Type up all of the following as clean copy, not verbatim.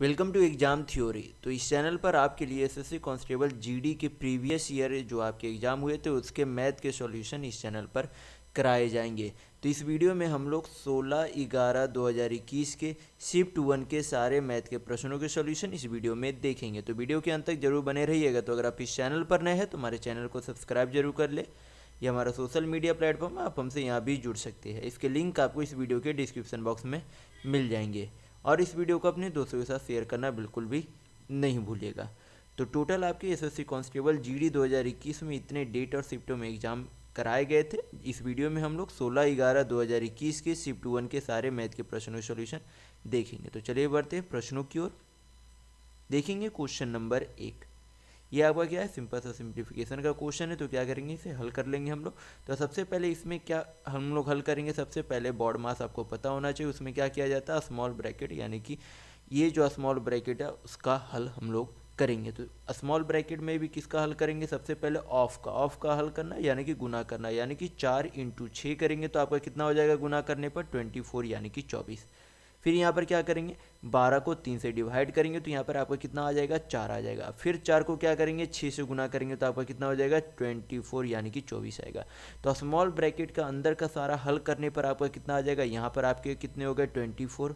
Welcome to exam theory. तो इस channel पर आपके लिए एसएससी कांस्टेबल जीडी के प्रीवियस ईयर जो आपके एग्ज़ाम हुए थे उसके मैथ के सॉल्यूशन इस चैनल पर कराए जाएंगे। तो इस वीडियो में हम लोग 16/11/2021 के शिफ्ट 1 के सारे मैथ के प्रश्नों के सॉल्यूशन इस वीडियो में देखेंगे। तो वीडियो के अंत तक जरूर बने रहिएगा। तो अगर आप इस चैनल पर नए हैं तो हमारे चैनल को सब्सक्राइब जरूर कर ले। ये हमारा सोशल मीडिया प्लेटफॉर्म है, आप हमसे यहाँ भी जुड़ सकते हैं। इसके लिंक आपको इस वीडियो के डिस्क्रिप्शन बॉक्स में मिल जाएंगे। और इस वीडियो को अपने दोस्तों के साथ शेयर करना बिल्कुल भी नहीं भूलिएगा। तो टोटल आपके एसएससी कांस्टेबल जीडी 2021 में इतने डेट और शिफ्टों में एग्जाम कराए गए थे। इस वीडियो में हम लोग 16/11/2021 के शिफ्ट 1 के सारे मैथ के प्रश्नों के सॉल्यूशन देखेंगे। तो चलिए बढ़ते हैं प्रश्नों की ओर। देखेंगे क्वेश्चन नंबर 1। ये आपका क्या है, सिंपल सा सिंप्लीफिकेशन का क्वेश्चन है। तो क्या करेंगे, इसे हल कर लेंगे हम लोग। तो सबसे पहले इसमें क्या हम लोग हल करेंगे, सबसे पहले बॉड मास आपको पता होना चाहिए। उसमें क्या किया जाता है, स्मॉल ब्रैकेट, यानी कि ये जो स्मॉल ब्रैकेट है उसका हल हम लोग करेंगे। तो स्मॉल ब्रैकेट में भी किसका हल करेंगे, सबसे पहले ऑफ का हल करना, यानी कि गुना करना, यानी कि 4 × 6 करेंगे तो आपका कितना हो जाएगा गुना करने पर 24, यानी कि 24। फिर यहाँ पर क्या करेंगे, 12 को 3 से डिवाइड करेंगे तो यहाँ पर आपका कितना आ जाएगा, 4 आ जाएगा। फिर 4 को क्या करेंगे, 6 से गुना करेंगे तो आपका कितना हो जाएगा, 24, यानी कि 24 आएगा। तो स्मॉल ब्रैकेट का अंदर का सारा हल करने पर आपका कितना आ जाएगा, यहाँ पर आपके कितने हो गए 24,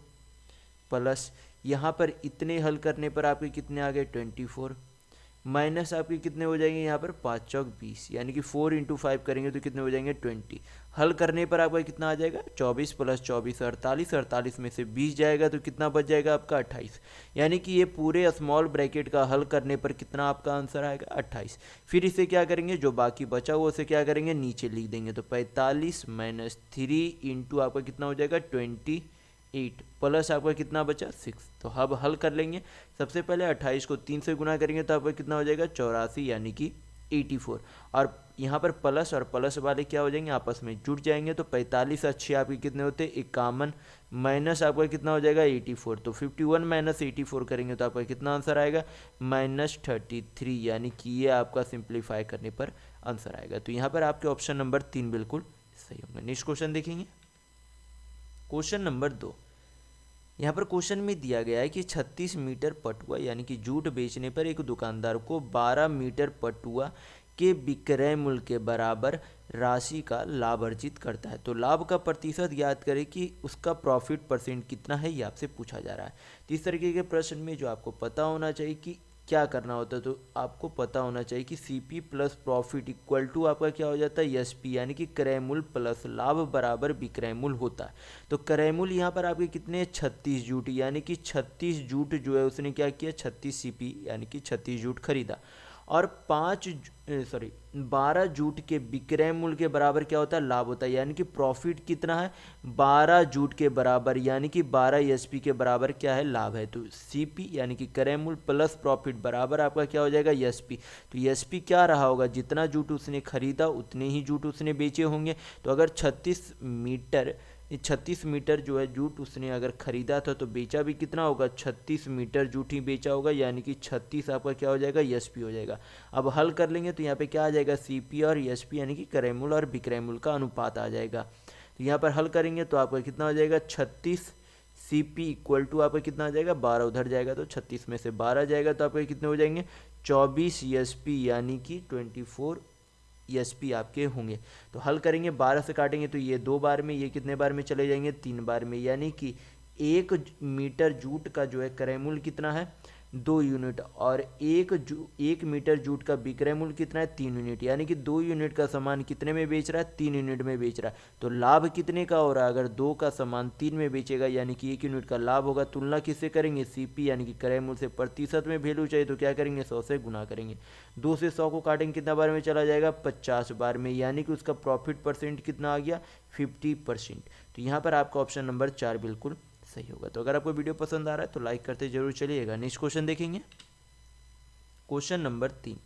प्लस यहाँ पर इतने हल करने पर आपके कितने आ गए 24, माइनस आपके कितने हो जाएंगे यहाँ पर 5 चौक 20, यानी कि 4 × 5 करेंगे तो कितने हो जाएंगे 20। हल करने पर आपका कितना आ जाएगा 24 + 24 48, 48 में से 20 जाएगा तो कितना बच जाएगा आपका 28। यानी कि ये पूरे स्मॉल ब्रैकेट का हल करने पर कितना आपका आंसर आएगा 28। फिर इसे क्या करेंगे, जो बाकी बचा हुआ उसे क्या करेंगे नीचे लिख देंगे। तो 45 - 3 × आपका कितना हो जाएगा 28, प्लस आपका कितना बचा 6। तो अब हल कर लेंगे। सबसे पहले 28 को 3 से गुना करेंगे तो आपका कितना हो जाएगा 84, यानी कि 84। और यहाँ पर प्लस और प्लस वाले क्या हो जाएंगे, आपस में जुड़ जाएंगे। तो 45 और 6 आपके कितने होते हैं 51, माइनस आपका कितना हो जाएगा 84। तो 51 - 84 करेंगे तो आपका कितना आंसर आएगा -33, यानी कि ये आपका सिंप्लीफाई करने पर आंसर आएगा। तो यहाँ पर आपके ऑप्शन नंबर 3 बिल्कुल सही होंगे। नेक्स्ट क्वेश्चन देखेंगे, क्वेश्चन नंबर 2। यहाँ पर क्वेश्चन में दिया गया है कि 36 मीटर पटुआ यानी कि जूट बेचने पर एक दुकानदार को 12 मीटर पटुआ के विक्रय मूल्य के बराबर राशि का लाभ अर्जित करता है। तो लाभ का प्रतिशत ज्ञात करें कि उसका प्रॉफिट परसेंट कितना है, ये आपसे पूछा जा रहा है। तो इस तरीके के प्रश्न में जो आपको पता होना चाहिए कि क्या करना होता है, तो आपको पता होना चाहिए कि CP plus profit equal to आपका क्या हो जाता है एसपी, यानी कि क्रय मूल्य प्लस लाभ बराबर विक्रय मूल्य होता है। तो क्रय मूल्य यहाँ पर आपके कितने 36 जूट, यानी कि 36 जूट जो है उसने क्या किया 36 सीपी, यानी कि 36 जूट खरीदा। और 12 जूट के विक्रय मूल्य के बराबर क्या होता है लाभ होता है, यानी कि प्रॉफिट कितना है 12 जूट के बराबर, यानी कि 12 एसपी के बराबर क्या है लाभ है। तो सीपी यानी कि क्रय मूल्य प्लस प्रॉफिट बराबर आपका क्या हो जाएगा एसपी। तो एसपी क्या रहा होगा, जितना जूट उसने खरीदा उतने ही जूट उसने बेचे होंगे। तो अगर 36 मीटर जो है जूट उसने अगर खरीदा था तो बेचा भी कितना होगा 36 मीटर जूट ही बेचा होगा, यानी कि 36 आपका क्या हो जाएगा एसपी हो जाएगा। अब हल कर लेंगे तो यहाँ पे क्या आ जाएगा सीपी और एसपी, यानी कि क्रय मूल्य और विक्रय मूल्य का अनुपात आ जाएगा। तो यहाँ पर हल करेंगे तो आपका कितना हो जाएगा 36 सीपी इक्वल टू आपका कितना आ जाएगा 12 उधर जाएगा तो 36 में से 12 जाएगा तो आपके कितने हो जाएंगे 24 एसपी, यानी कि 24 एसपी आपके होंगे। तो हल करेंगे 12 से काटेंगे तो ये 2 बार में, ये कितने बार में चले जाएंगे 3 बार में, यानी कि 1 मीटर जूट का जो है क्रय मूल्य कितना है 2 यूनिट, और 1 मीटर जूट का विक्रय मूल्य कितना है 3 यूनिट, यानी कि 2 यूनिट का सामान कितने में बेच रहा है 3 यूनिट में बेच रहा है। तो लाभ कितने का हो रहा है, अगर 2 का सामान 3 में बेचेगा यानी कि 1 यूनिट का लाभ होगा। तुलना किससे करेंगे सीपी, यानी कि क्रय मूल्य से। प्रतिशत में वैल्यू चाहिए तो क्या करेंगे 100 से गुना करेंगे। 2 से 100 को काटेंगे कितना बार में चला जाएगा 50 बार में, यानी कि उसका प्रॉफिट परसेंट कितना आ गया 50%। तो यहाँ पर आपका ऑप्शन नंबर 4 बिल्कुल सही होगा। तो अगर आपको वीडियो पसंद आ रहा है तो लाइक करते जरूर चलिएगा। नेक्स्ट क्वेश्चन देखेंगे, क्वेश्चन नंबर 3।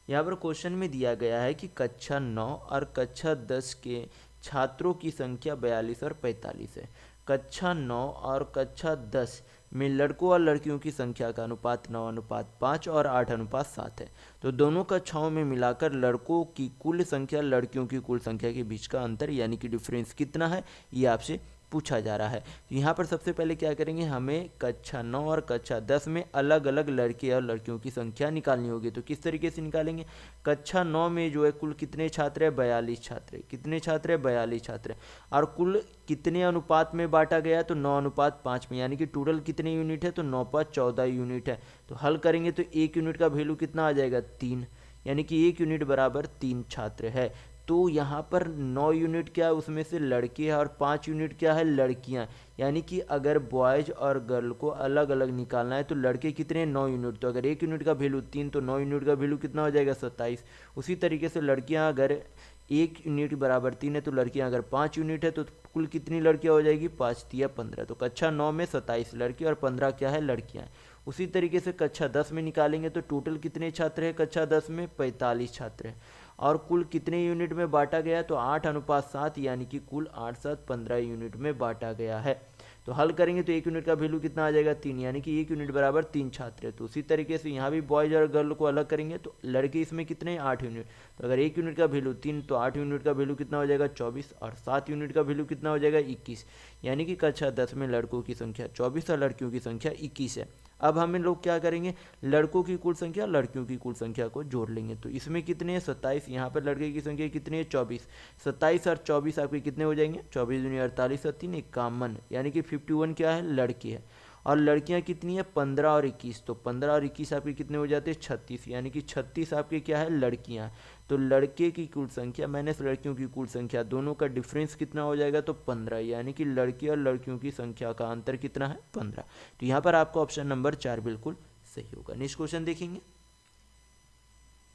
यहाँ पर क्वेश्चन में दिया गया है कि कक्षा 9 और कक्षा 10 के छात्रों की संख्या 42 और 45 है। कक्षा 9 और कक्षा 10 में लड़कों और लड़कियों की संख्या का अनुपात 9:5 और 8:7 है। तो दोनों कक्षाओं में मिलाकर लड़कों की कुल संख्या लड़कियों की कुल संख्या के बीच का अंतर, यानी कि डिफरेंस कितना है, ये आपसे पूछा जा रहा है। तो यहाँ पर सबसे पहले क्या करेंगे, हमें कक्षा 9 और कक्षा 10 में अलग अलग लड़के और लड़कियों की संख्या निकालनी होगी। तो किस तरीके से निकालेंगे, कक्षा 9 में जो है कुल कितने छात्र हैं, 42 छात्र हैं। कितने छात्र हैं, 42 छात्र हैं। और कुल कितने अनुपात में बांटा गया है, तो 9:5 में, यानी कि टोटल कितने यूनिट है, तो 9:14 यूनिट है। तो हल करेंगे तो 1 यूनिट का वैल्यू कितना आ जाएगा, 3, यानी कि 1 यूनिट बराबर 3 छात्र है। तो यहाँ पर 9 यूनिट क्या है, उसमें से लड़के हैं, और 5 यूनिट क्या है, लड़कियाँ। यानी कि अगर बॉयज़ और गर्ल को अलग अलग निकालना है तो लड़के कितने, 9 यूनिट। तो अगर 1 यूनिट का वैल्यू 3, तो 9 यूनिट का वैल्यू कितना हो जाएगा, 27। उसी तरीके से लड़कियाँ अगर 1 यूनिट बराबर 3 है, तो लड़कियाँ अगर 5 यूनिट है तो कुल कितनी लड़कियाँ हो जाएगी, 5 तिया 15। तो कक्षा 9 में 27 लड़के और 15 क्या है, लड़कियाँ। उसी तरीके से कक्षा 10 में निकालेंगे तो टोटल कितने छात्र हैं कक्षा 10 में, 45 छात्र हैं। और कुल कितने यूनिट में बांटा गया, तो 8:7, यानी कि कुल 8-7-15 यूनिट में बांटा गया है। तो हल करेंगे तो 1 यूनिट का वैल्यू कितना आ जाएगा, 3, यानी कि 1 यूनिट बराबर 3 छात्र है। तो उसी तरीके से यहाँ भी बॉयज़ और गर्ल को अलग करेंगे तो लड़के इसमें कितने, 8 यूनिट। तो अगर 1 यूनिट का वैल्यू 3, तो 8 यूनिट का वैल्यू कितना हो जाएगा, 24, और 7 यूनिट का वैल्यू कितना हो जाएगा, 21। यानी कि कक्षा 10 में लड़कों की संख्या 24 और लड़कियों की संख्या 21 है। अब हम लोग क्या करेंगे, लड़कों की कुल संख्या लड़कियों की कुल संख्या को जोड़ लेंगे। तो इसमें कितने हैं, 27, यहाँ पर लड़के की संख्या कितनी है, 24। 27 और 24 आपके कितने हो जाएंगे, 24 दूनी 48 और 3 51, यानी कि 51 क्या है, लड़के हैं। और लड़कियां कितनी है, 15 और 21। तो 15 और 21 आपके कितने हो जाते हैं, 36, यानी कि 36 आपके क्या है, लड़कियां। तो लड़के की कुल संख्या माइनस लड़कियों की कुल संख्या, दोनों का डिफरेंस कितना हो जाएगा, तो 15, यानी कि लड़के और लड़कियों की संख्या का अंतर कितना है, 15। तो यहाँ पर आपका ऑप्शन नंबर 4 बिल्कुल सही होगा। नेक्स्ट क्वेश्चन देखेंगे,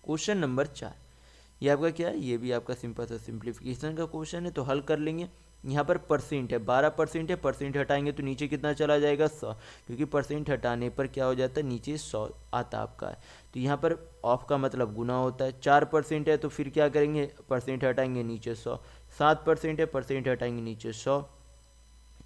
क्वेश्चन नंबर 4। ये आपका क्या है, ये भी आपका सिंपल सा सिंप्लीफिकेशन का क्वेश्चन है। तो हल कर लेंगे। यहाँ पर परसेंट है, 12% है, परसेंट हटाएंगे तो नीचे कितना चला जाएगा, 100, क्योंकि परसेंट हटाने पर क्या हो जाता है, नीचे 100 आता आपका है। तो यहाँ पर ऑफ का मतलब गुना होता है। 4% है तो फिर क्या करेंगे, परसेंट हटाएंगे नीचे 100। 7% है, परसेंट हटाएंगे नीचे 100,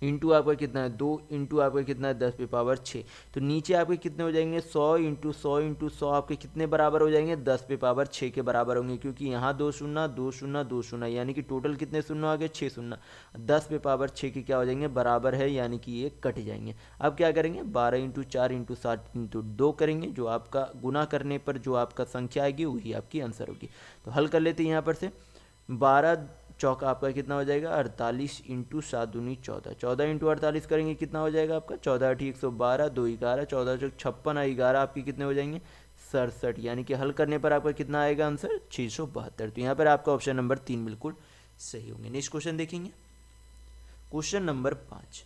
इंटू आपका कितना है 2, इंटू आपका कितना है 10 पे पावर 6। तो नीचे आपके कितने हो जाएंगे, 100 इंटू 100 इंटू 100 आपके कितने बराबर हो जाएंगे, 10 पे पावर 6 के बराबर होंगे, क्योंकि यहाँ 2 शून्य 2 शून्य 2 शून्य, यानी कि टोटल कितने शून्य आ गए, 6 शून्य। 10 पे पावर 6 के क्या हो जाएंगे, बराबर है, यानी कि ये कट जाएंगे। अब क्या करेंगे, 12 इंटू 4 इंटू 7 इंटू 2 करेंगे, जो आपका गुना करने पर जो आपका संख्या आएगी वही आपकी आंसर होगी। तो हल कर लेते हैं यहाँ पर से। 12 चौका आपका कितना हो जाएगा, 48 इंटू 7 दूनी 14, 14 इंटू 48 करेंगे कितना हो जाएगा आपका, 14 8 112, 2 11, 14 चौक 56, 11 आपके कितने हो जाएंगे, 67, यानी कि हल करने पर आपका कितना आएगा आंसर, 672। तो यहाँ पर आपका ऑप्शन नंबर 3 बिल्कुल सही होंगे। नेक्स्ट क्वेश्चन देखेंगे, क्वेश्चन नंबर 5।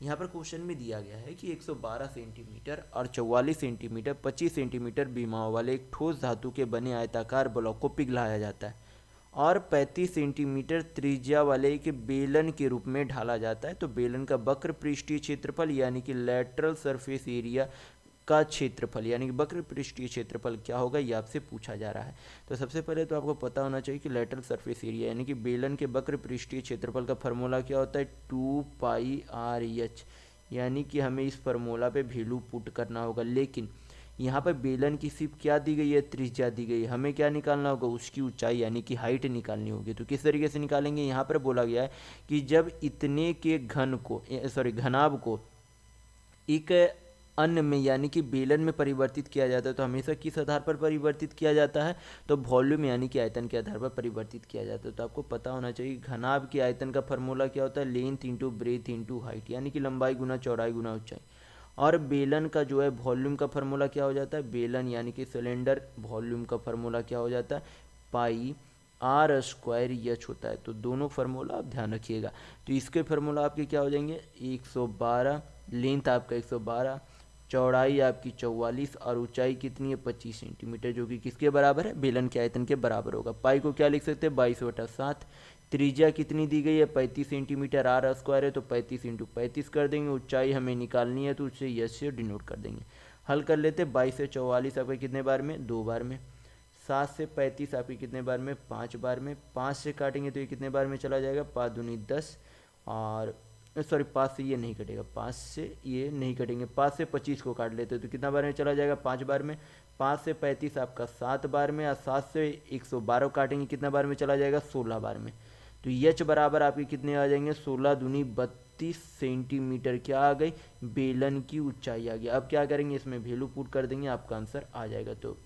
यहाँ पर क्वेश्चन में दिया गया है कि 112 सेंटीमीटर और 44 सेंटीमीटर 25 सेंटीमीटर बीमाओं वाले एक ठोस धातु के बने आयताकार ब्लॉक को पिघलाया जाता है और 35 सेंटीमीटर त्रिज्या वाले एक बेलन के रूप में ढाला जाता है। तो बेलन का वक्र पृष्ठीय क्षेत्रफल यानी कि लेटरल सरफेस एरिया का क्षेत्रफल, यानी कि वक्र पृष्ठीय क्षेत्रफल क्या होगा, ये आपसे पूछा जा रहा है। तो सबसे पहले तो आपको पता होना चाहिए कि लेटरल सरफेस एरिया यानी कि बेलन के वक्र पृष्ठीय क्षेत्रफल का फार्मूला क्या होता है, 2πr/h, यानी कि हमें इस फार्मूला पे वैल्यू पुट करना होगा। लेकिन यहाँ पर बेलन की सिर्फ क्या दी गई है, त्रिज्या दी गई है, हमें क्या निकालना होगा, उसकी ऊंचाई यानी कि हाइट निकालनी होगी। तो किस तरीके से निकालेंगे, यहाँ पर बोला गया है कि जब इतने के घनाभ को एक अन्य में यानी कि बेलन में परिवर्तित किया जाता है, तो हमेशा किस आधार पर परिवर्तित किया जाता है, तो वॉल्यूम यानी कि आयतन के आधार पर परिवर्तित किया जाता है। तो आपको पता होना चाहिए घनाभ के आयतन का फार्मूला क्या होता है, length into breadth into height, यानी कि लंबाई गुना चौड़ाई गुना ऊंचाई। और बेलन का जो है वॉल्यूम का फार्मूला क्या हो जाता है, बेलन यानी कि सिलेंडर वॉल्यूम का फार्मूला क्या हो जाता है, πr² होता है। तो दोनों फार्मूला आप ध्यान रखिएगा। तो इसके फार्मूला आपके क्या हो जाएंगे, 112, लेंथ आपका 112, चौड़ाई आपकी 44 और ऊंचाई कितनी है 25 सेंटीमीटर, जो कि किसके बराबर है, बेलन के आयतन के बराबर होगा। पाई को क्या लिख सकते हैं, 22/7। त्रिज्या कितनी दी गई है 35 सेंटीमीटर, r² है तो 35 इंटू 35 कर देंगे। ऊंचाई हमें निकालनी है तो उसे यस से डिनोट कर देंगे। हल कर लेते, 22 से 44 आपके कितने बार में, 2 बार में। 7 से 35 आपके कितने बार में, 5 बार में। 5 से काटेंगे तो ये कितने बार में चला जाएगा, 5 दूनी 10, और 5 से ये नहीं कटेगा, 5 से ये नहीं कटेंगे, 5 से 25 को काट लेते तो कितना बार में चला जाएगा, 5 बार में। 5 से 35 आपका 7 बार में, और 7 से 112 काटेंगे कितना बार में चला जाएगा, 16 बार में। तो एच बराबर आपके कितने आ जाएंगे, 16 दूनी 32 सेंटीमीटर क्या आ गई, बेलन की ऊंचाई आ गई। अब क्या करेंगे, इसमें वैल्यू पुट कर देंगे, आपका आंसर आ जाएगा। तो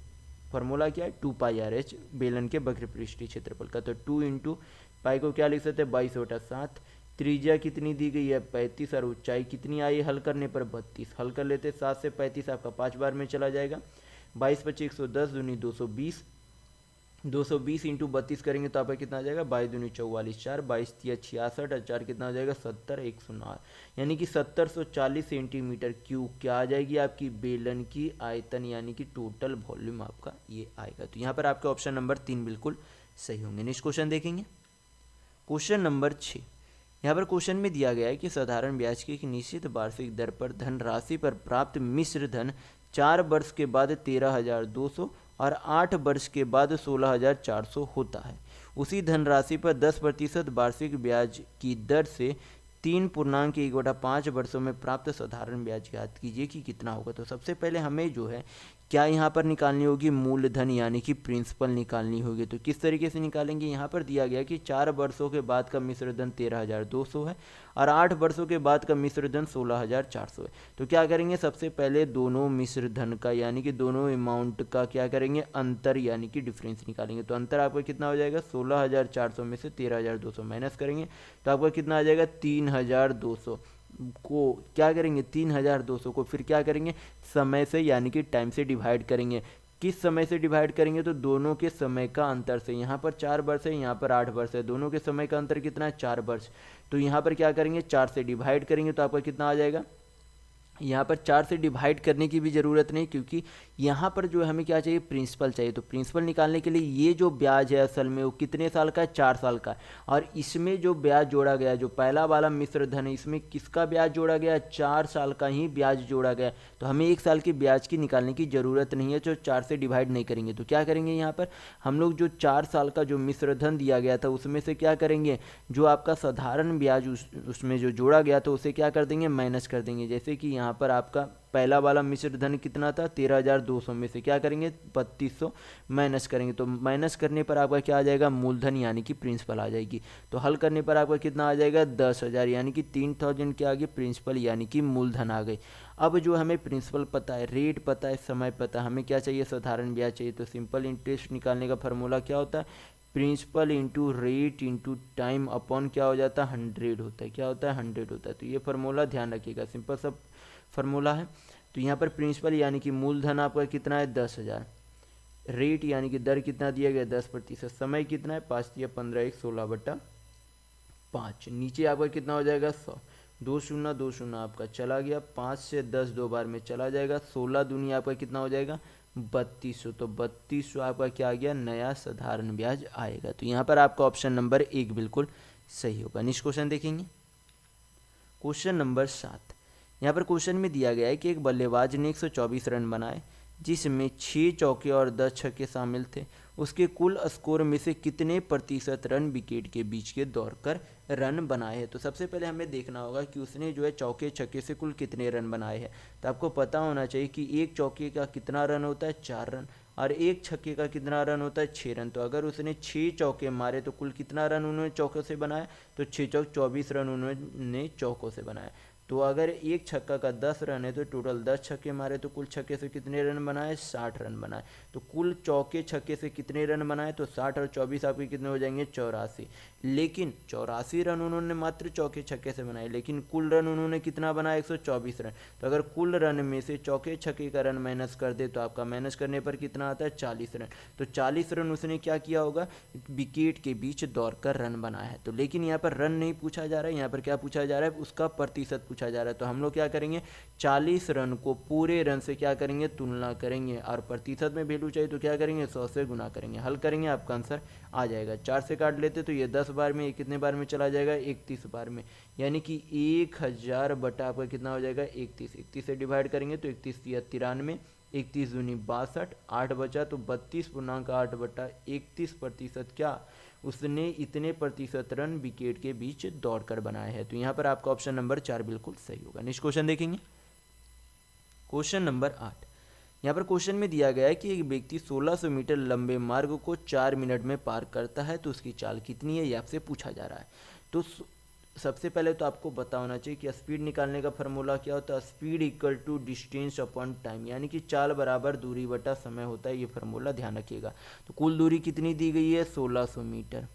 फॉर्मूला क्या है, 2πr/h बेलन के वक्र पृष्ठीय क्षेत्रफल का। तो 2 इंटू पाई को क्या लिख सकते हैं, 22/7। त्रिज्या कितनी दी गई है, 35, और ऊंचाई कितनी आई हल करने पर, 32। हल कर लेते, 7 से 35 आपका 5 बार में चला जाएगा। 22 × 25 110, दूनी 220, 220 इंटू 32 करेंगे तो आपका कितना आ जाएगा, 22 दूनी 44, 4, 22 × 66, और 4 कितना आ जाएगा, 70, 109, यानी कि 7040 सेंटीमीटर क्यूब क्या आ जाएगी आपकी बेलन की आयतन, यानी कि टोटल वॉल्यूम आपका ये आएगा। तो यहाँ पर आपका ऑप्शन नंबर 3 बिल्कुल सही होंगे। नेक्स्ट क्वेश्चन देखेंगे, क्वेश्चन नंबर 6। यहाँ पर क्वेश्चन में दिया गया है कि साधारण ब्याज की एक निश्चित वार्षिक दर पर धनराशि पर प्राप्त मिश्र धन 4 वर्ष के बाद 13,200 और 8 वर्ष के बाद 16,400 होता है। उसी धनराशि पर 10% वार्षिक ब्याज की दर से 3.1/5 वर्षों में प्राप्त साधारण ब्याज ज्ञात कीजिए कि कितना होगा। तो सबसे पहले हमें जो है क्या यहाँ पर निकालनी होगी, मूलधन यानी कि प्रिंसिपल निकालनी होगी। तो किस तरीके से निकालेंगे, यहाँ पर दिया गया कि 4 वर्षों के बाद का मिश्र धन 13,200 है और 8 वर्षों के बाद का मिश्र धन 16,400 है। तो क्या करेंगे, सबसे पहले दोनों मिश्र धन का यानी कि दोनों अमाउंट का क्या करेंगे, अंतर यानी कि डिफरेंस निकालेंगे। तो अंतर आपका कितना हो जाएगा, 16,400 में से 13,200 माइनस करेंगे तो आपका कितना आ जाएगा, 3,200 को क्या करेंगे, 3,200 को फिर क्या करेंगे, समय से यानी कि टाइम से डिवाइड करेंगे। किस समय से डिवाइड करेंगे, तो दोनों के समय का अंतर से। यहाँ पर 4 वर्ष है, यहाँ पर 8 वर्ष है, दोनों के समय का अंतर कितना है, 4 वर्ष। तो यहाँ पर क्या करेंगे, 4 से डिवाइड करेंगे तो आपका कितना आ जाएगा, यहाँ पर 4 से डिवाइड करने की भी ज़रूरत नहीं, क्योंकि यहाँ पर जो हमें क्या चाहिए, प्रिंसिपल चाहिए। तो प्रिंसिपल निकालने के लिए ये जो ब्याज है असल में वो कितने साल का है, 4 साल का है। और इसमें जो ब्याज जोड़ा गया, जो पहला वाला मिश्र धन है, इसमें किसका ब्याज जोड़ा गया, 4 साल का ही ब्याज जोड़ा गया। तो हमें 1 साल की ब्याज की निकालने की ज़रूरत नहीं है, जो 4 से डिवाइड नहीं करेंगे। तो क्या करेंगे, यहाँ पर हम लोग जो 4 साल का जो मिश्र धन दिया गया था उसमें से क्या करेंगे, जो आपका साधारण ब्याज उसमें जो जोड़ा गया तो उसे क्या कर देंगे, माइनस कर देंगे। जैसे कि यहाँ पर आपका पहला वाला मिश्र धन कितना था, 13,200 में से क्या करेंगे, 3200 माइनस करेंगे। तो माइनस करने पर आपका क्या आ जाएगा, मूलधन यानी कि प्रिंसिपल आ जाएगी। तो हल करने पर आपका कितना आ जाएगा, 10,000, यानी कि 3,000 के आगे प्रिंसिपल यानी कि मूलधन आ गई। अब जो हमें प्रिंसिपल पता है, रेट पता है, समय पता है, हमें क्या चाहिए, साधारण ब्याज चाहिए। तो सिंपल इंटरेस्ट निकालने का फॉर्मूला क्या होता है, principal into rate into time upon क्या हो जाता है, 100 होता है। क्या होता है, 100 होता है। तो ये फार्मूला ध्यान रखिएगा, सिंपल सब फार्मूला है। तो यहाँ पर प्रिंसिपल यानी कि मूलधन आपका कितना है, 10,000। रेट यानी कि दर कितना दिया गया, 10%। समय कितना है, 5 या 15 1 16/5। नीचे आपका कितना हो जाएगा, 100। 2 शून्य 2 शून्य आपका चला गया, 5 से 10 2 बार में चला जाएगा। 16 दूनी आपका कितना हो जाएगा, 3200। तो 3200 आपका क्या आ गया, नया साधारण ब्याज आएगा। तो यहाँ पर आपका ऑप्शन नंबर 1 बिल्कुल सही होगा। नेक्स्ट क्वेश्चन देखेंगे, क्वेश्चन नंबर 7। यहाँ पर क्वेश्चन में दिया गया है कि एक बल्लेबाज ने 124 रन बनाए, जिसमें 6 चौके और 10 छक्के शामिल थे। उसके कुल स्कोर में से कितने प्रतिशत रन विकेट के बीच के दौड़कर रन बनाए हैं। तो सबसे पहले हमें देखना होगा कि उसने जो है चौके छक्के से कुल कितने रन बनाए हैं। तो आपको पता होना चाहिए कि एक चौके का कितना रन होता है, 4 रन, और एक छक्के का कितना रन होता है, 6 रन। तो अगर उसने 6 चौके मारे तो कुल कितना रन उन्होंने चौकों से बनाया, तो 6 चौक 24 रन उन्होंने चौकों से बनाया। तो अगर एक छक्का का 10 रन है तो टोटल 10 छक्के मारे तो कुल छक्के से कितने रन बनाए, 60 रन बनाए। तो कुल चौके छक्के से कितने रन बनाए, तो 60 और 24 आपके कितने हो जाएंगे, 84। लेकिन 84 रन उन्होंने मात्र चौके छक्के से बनाए, लेकिन कुल रन उन्होंने कितना बनाया, 124 रन। तो अगर कुल रन में से चौके छक्के का रन माइनस कर दे तो आपका माइनस करने पर कितना आता है, 40 रन। तो 40 रन उसने क्या किया होगा, विकेट के बीच दौड़कर रन बनाया है। तो लेकिन यहाँ पर रन नहीं पूछा जा रहा है, यहाँ पर क्या पूछा जा रहा है, उसका प्रतिशत पूछा जा रहा है। तो हम लोग क्या करेंगे, 40 रन को पूरे रन से क्या करेंगे, तुलना करेंगे, और प्रतिशत में वैल्यू चाहिए तो क्या करेंगे, 100 से गुना करेंगे। हल करेंगे, आपका आंसर आ जाएगा। 4 से काट लेते तो ये 10 बार में, ये कितने बार में चला जाएगा, 31 बार में, यानी कि 1000 बटा आपका कितना हो जाएगा, 31। 31 से डिवाइड करेंगे तो 31 या 93, 31 दूनी 62, 8 बचा तो 32.8 बटा 31% क्या उसने इतने प्रतिशत रन विकेट के बीच दौड़कर बनाए हैं। तो यहाँ पर आपका ऑप्शन नंबर 4 बिल्कुल सही होगा। नेक्स्ट क्वेश्चन देखेंगे, क्वेश्चन नंबर 8। यहाँ पर क्वेश्चन में दिया गया है कि एक व्यक्ति 1600 मीटर लंबे मार्ग को 4 मिनट में पार करता है, तो उसकी चाल कितनी है, ये आपसे पूछा जा रहा है। तो सबसे पहले तो आपको पता होना चाहिए कि स्पीड निकालने का फार्मूला क्या होता है। Speed equal to distance upon time, यानी कि चाल बराबर दूरी बटा समय होता है। ये फार्मूला ध्यान रखिएगा। तो कुल दूरी कितनी दी गई है? 1600 मीटर।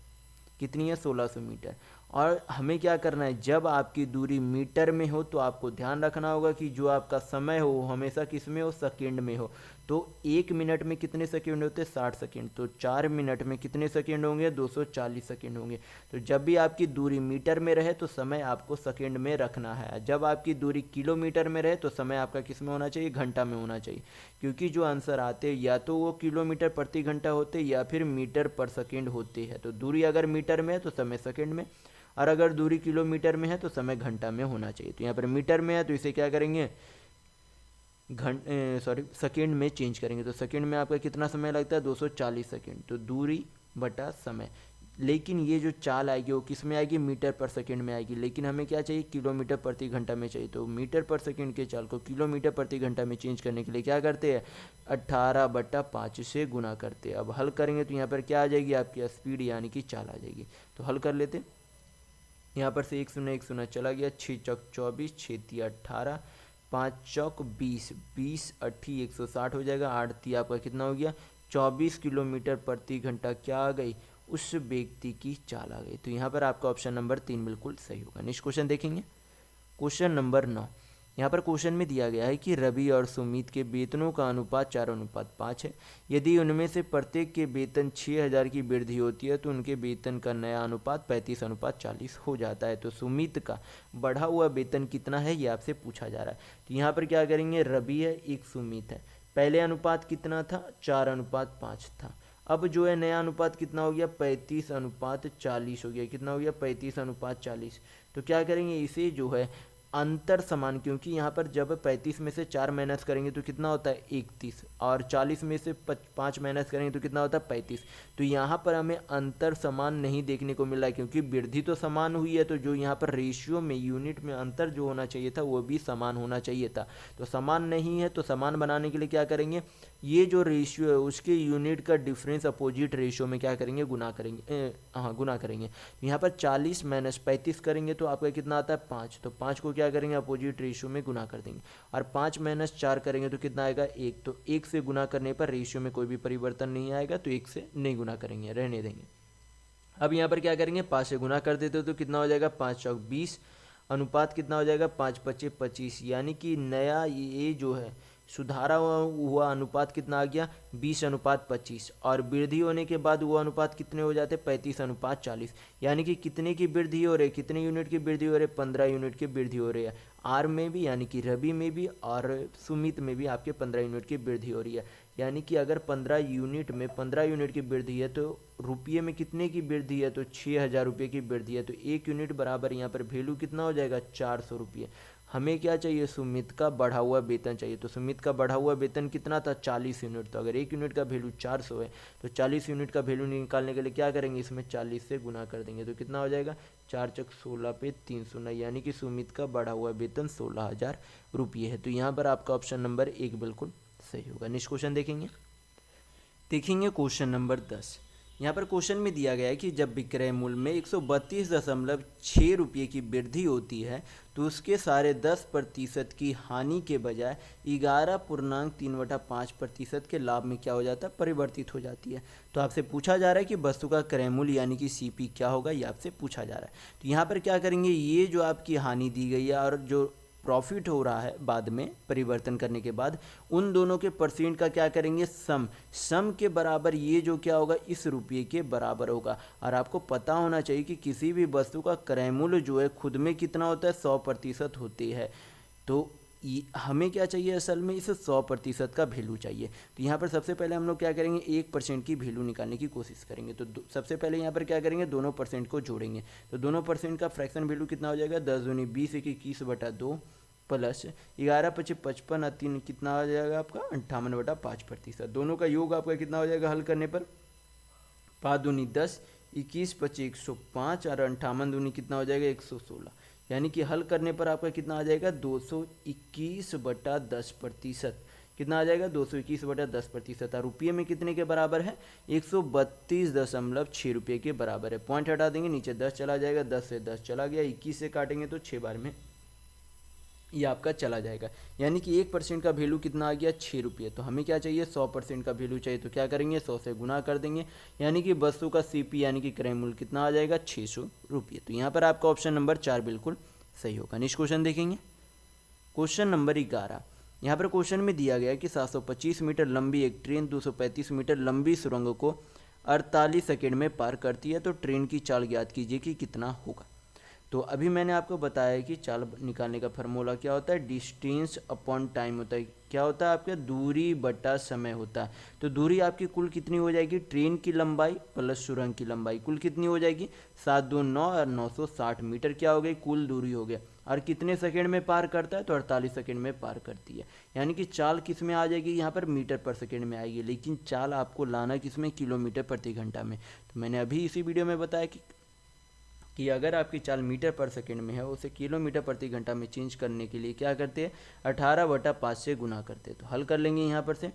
कितनी है? 1600 मीटर। और हमें क्या करना है, जब आपकी दूरी मीटर में हो तो आपको ध्यान रखना होगा कि जो आपका समय हो वो हमेशा किस में हो? सेकंड में हो। तो 1 मिनट में कितने सेकंड होते हैं? 60 सेकंड। तो 4 मिनट में कितने सेकंड होंगे? 240 सेकंड होंगे। तो जब भी आपकी दूरी मीटर में रहे तो समय आपको सेकंड में रखना है। जब आपकी दूरी किलोमीटर में रहे तो समय आपका किस में होना चाहिए? घंटा में होना चाहिए। क्योंकि जो आंसर आते या तो वो किलोमीटर प्रति घंटा होते या फिर मीटर पर सेकंड होते हैं। तो दूरी अगर मीटर में है तो समय सेकंड में, और अगर दूरी किलोमीटर में है तो समय घंटा में होना चाहिए। तो यहाँ पर मीटर में है तो इसे क्या करेंगे? सेकंड में चेंज करेंगे। तो सेकंड में आपका कितना समय लगता है? 240 सेकंड। तो दूरी बटा समय। लेकिन ये जो चाल आएगी वो किस में आएगी? मीटर पर सेकंड में आएगी। लेकिन हमें क्या चाहिए? किलोमीटर प्रति घंटा में चाहिए। तो मीटर पर सेकंड के चाल को किलोमीटर प्रति घंटा में चेंज करने के लिए क्या करते हैं? 18/5 से गुना करते हैं। अब हल करेंगे तो यहाँ पर क्या आ जाएगी? आपकी स्पीड यानी कि चाल आ जाएगी। तो हल कर लेते हैं। यहाँ पर से 1 0 चला गया। 6 चौक 24, 6 तिया 18, 5 चौक 20, 20 8 160 हो जाएगा। 8 तिया आपका कितना हो गया? 24 किलोमीटर प्रति घंटा क्या आ गई? उस व्यक्ति की चाल आ गई। तो यहाँ पर आपका ऑप्शन नंबर 3 बिल्कुल सही होगा। नेक्स्ट क्वेश्चन देखेंगे। Question number 9। यहाँ पर क्वेश्चन में दिया गया है कि रवि और सुमित के वेतनों का अनुपात 4:5 है। यदि उनमें से प्रत्येक के वेतन 6000 की वृद्धि होती है तो उनके वेतन का नया अनुपात 35:40 हो जाता है। तो सुमित का बढ़ा हुआ वेतन कितना है ये आपसे पूछा जा रहा है। तो यहाँ पर क्या करेंगे? रवि है, एक सुमित है। पहले अनुपात कितना था? 4:5 था। अब जो है नया अनुपात कितना हो गया? 35:40 हो गया। कितना हो गया? 35:40। तो क्या करेंगे? इसे जो है अंतर समान, क्योंकि यहाँ पर जब 35 में से 4 माइनस करेंगे तो कितना होता है? 31, और 40 में से 5 माइनस करेंगे तो कितना होता है? 35। तो यहाँ पर हमें अंतर समान नहीं देखने को मिल रहा है, क्योंकि वृद्धि तो समान हुई है। तो जो यहाँ पर रेशियो में, यूनिट में अंतर जो होना चाहिए था वो भी समान होना चाहिए था। तो समान नहीं है, तो समान बनाने के लिए क्या करेंगे? ये जो रेशियो है उसके यूनिट का डिफरेंस अपोजिट रेशियो में क्या करेंगे? गुना करेंगे। गुना करेंगे। यहाँ पर 40 माइनस 35 करेंगे तो आपका कितना आता है? 5। तो 5 को क्या करेंगे? अपोजिट रेशियो में गुना कर देंगे। और 5 माइनस 4 करेंगे तो कितना आएगा? 1। तो 1 से गुना करने पर रेशियो में कोई भी परिवर्तन नहीं आएगा, तो 1 से नहीं गुना करेंगे, रहने देंगे। अब यहाँ पर क्या करेंगे? 5 से गुना कर देते तो कितना हो जाएगा? 5 चौक 20, अनुपात कितना हो जाएगा? 5 पच्चे 25। यानी कि नया ये जो है सुधारा हुआ अनुपात कितना आ गया? 20:25। और वृद्धि होने के बाद वो अनुपात कितने हो जाते? 35:40। यानी कि कितने की वृद्धि हो रही है? कितने यूनिट की वृद्धि हो रही है? 15 यूनिट की वृद्धि हो रही है। आर में भी, यानी कि रवि में भी और सुमित में भी आपके 15 यूनिट की वृद्धि हो रही है। यानी कि अगर 15 यूनिट में 15 यूनिट की वृद्धि है तो रुपये में कितने की वृद्धि है? तो 6000 रुपये की वृद्धि है। तो 1 यूनिट बराबर यहाँ पर वैल्यू कितना हो जाएगा? 400 रुपये। हमें क्या चाहिए? सुमित का बढ़ा हुआ वेतन चाहिए। तो सुमित का बढ़ा हुआ वेतन कितना था? 40 यूनिट। तो अगर 1 यूनिट का वैल्यू 400 है तो 40 यूनिट का वैल्यू निकालने के लिए क्या करेंगे? इसमें 40 से गुना कर देंगे। तो कितना हो जाएगा? 4 चक 16 पे 3 शून्य, यानी कि सुमित का बढ़ा हुआ वेतन 16,000 रुपये है। तो यहाँ पर आपका ऑप्शन नंबर 1 बिल्कुल सही होगा। नेक्स्ट क्वेश्चन देखेंगे। Question number 10। यहाँ पर क्वेश्चन में दिया गया है कि जब विक्रय मूल्य में 132.6 रुपये की वृद्धि होती है तो उसके सारे 10% की हानि के बजाय 11.3/5% के लाभ में क्या हो जाता है? परिवर्तित हो जाती है। तो आपसे पूछा जा रहा है कि वस्तु का क्रय मूल्य यानी कि सीपी क्या होगा, ये आपसे पूछा जा रहा है। तो यहाँ पर क्या करेंगे? ये जो आपकी हानि दी गई है और जो प्रॉफिट हो रहा है बाद में परिवर्तन करने के बाद, उन दोनों के परसेंट का क्या करेंगे? सम के बराबर ये जो क्या होगा? इस रुपये के बराबर होगा। और आपको पता होना चाहिए कि किसी भी वस्तु का क्रय मूल्य जो है खुद में कितना होता है? 100% होती है। तो हमें क्या चाहिए? असल में इस 100% का वैल्यू चाहिए। तो यहाँ पर सबसे पहले हम लोग क्या करेंगे? 1% की वैल्यू निकालने की कोशिश करेंगे। तो सबसे पहले यहाँ पर क्या करेंगे? दोनों परसेंट को जोड़ेंगे। तो दोनों परसेंट का फ्रैक्शन वैल्यू कितना हो जाएगा? 10 दूनी 20, 21/2 प्लस 11 पच्चीस 55 और 3 कितना हो जाएगा आपका? 58/5%। दोनों का योग आपका कितना हो जाएगा हल करने पर? 5 दूनी 10, 21 पच्चीस 105 और 58 दूनी कितना हो जाएगा? 116। यानी कि हल करने पर आपका कितना आ जाएगा? 221/10%। कितना आ जाएगा 221/10%। रुपये में कितने के बराबर है 132.6 रुपये के बराबर है। पॉइंट हटा देंगे, नीचे 10 चला जाएगा, 10 से 10 चला गया, 21 से काटेंगे तो 6 बार में ये आपका चला जाएगा। यानी कि 1% का वैल्यू कितना आ गया 6 रुपये। तो हमें क्या चाहिए 100% का वैल्यू चाहिए, तो क्या करेंगे 100 से गुना कर देंगे, यानी कि वस्तु का सीपी यानी कि क्रय मूल्य कितना आ जाएगा 600 रुपये। तो यहाँ पर आपका ऑप्शन नंबर 4 बिल्कुल सही होगा। नेक्स्ट क्वेश्चन देखेंगे, क्वेश्चन नंबर 11। यहाँ पर क्वेश्चन में दिया गया कि 725 मीटर लंबी एक ट्रेन 235 मीटर लंबी सुरंग को 48 सेकेंड में पार करती है, तो ट्रेन की चाल ज्ञात कीजिए कि कितना होगा। तो अभी मैंने आपको बताया कि चाल निकालने का फार्मूला क्या होता है, डिस्टेंस अपॉन टाइम होता है। क्या होता है आपका दूरी बटा समय होता है। तो दूरी आपकी कुल कितनी हो जाएगी, ट्रेन की लंबाई प्लस सुरंग की लंबाई कुल कितनी हो जाएगी 729 और 960 मीटर क्या हो गई कुल दूरी हो गया। और कितने सेकंड में पार करता है, तो 48 सेकंड में पार करती है। यानी कि चाल किस में आ जाएगी, यहाँ पर मीटर पर सेकंड में आएगी, लेकिन चाल आपको लाना किस में, किलोमीटर प्रति घंटा में। तो मैंने अभी इसी वीडियो में बताया कि अगर आपकी चाल मीटर पर सेकंड में है, उसे किलोमीटर प्रति घंटा में चेंज करने के लिए क्या करते हैं 18/5 से गुना करते हैं। तो हल कर लेंगे यहाँ पर से,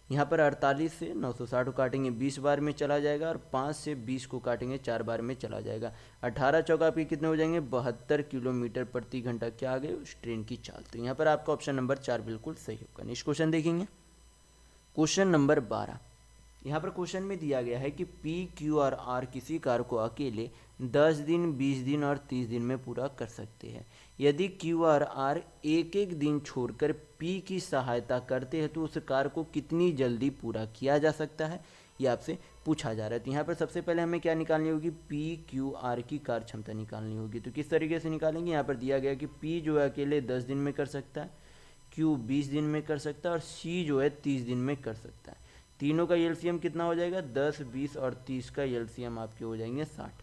यहाँ पर 48 से 960 को काटेंगे 20 बार में चला जाएगा, और 5 से 20 को काटेंगे 4 बार में चला जाएगा। 18 चौका आपके कितने हो जाएंगे 72 किलोमीटर प्रति घंटा क्या आ गए उस ट्रेन की चाल। तो यहाँ पर आपका ऑप्शन नंबर 4 बिल्कुल सही होगा। नेक्स्ट क्वेश्चन देखेंगे, क्वेश्चन नंबर 12। यहाँ पर क्वेश्चन में दिया गया है कि पी क्यू और आर किसी कार्य को अकेले 10 दिन 20 दिन और 30 दिन में पूरा कर सकते हैं। यदि क्यू और आर एक एक दिन छोड़कर पी की सहायता करते हैं तो उस कार्य को कितनी जल्दी पूरा किया जा सकता है, ये आपसे पूछा जा रहा है। तो यहाँ पर सबसे पहले हमें क्या निकालनी होगी, पी क्यू आर की कार्य क्षमता निकालनी होगी। तो किस तरीके से निकालेंगे, यहाँ पर दिया गया कि पी जो है अकेले 10 दिन में कर सकता है, क्यू 20 दिन में कर सकता है, और सी जो है 30 दिन में कर सकता है। तीनों का एलसीएम कितना हो जाएगा 10, 20 और 30 का एलसीएम आपके हो जाएंगे 60।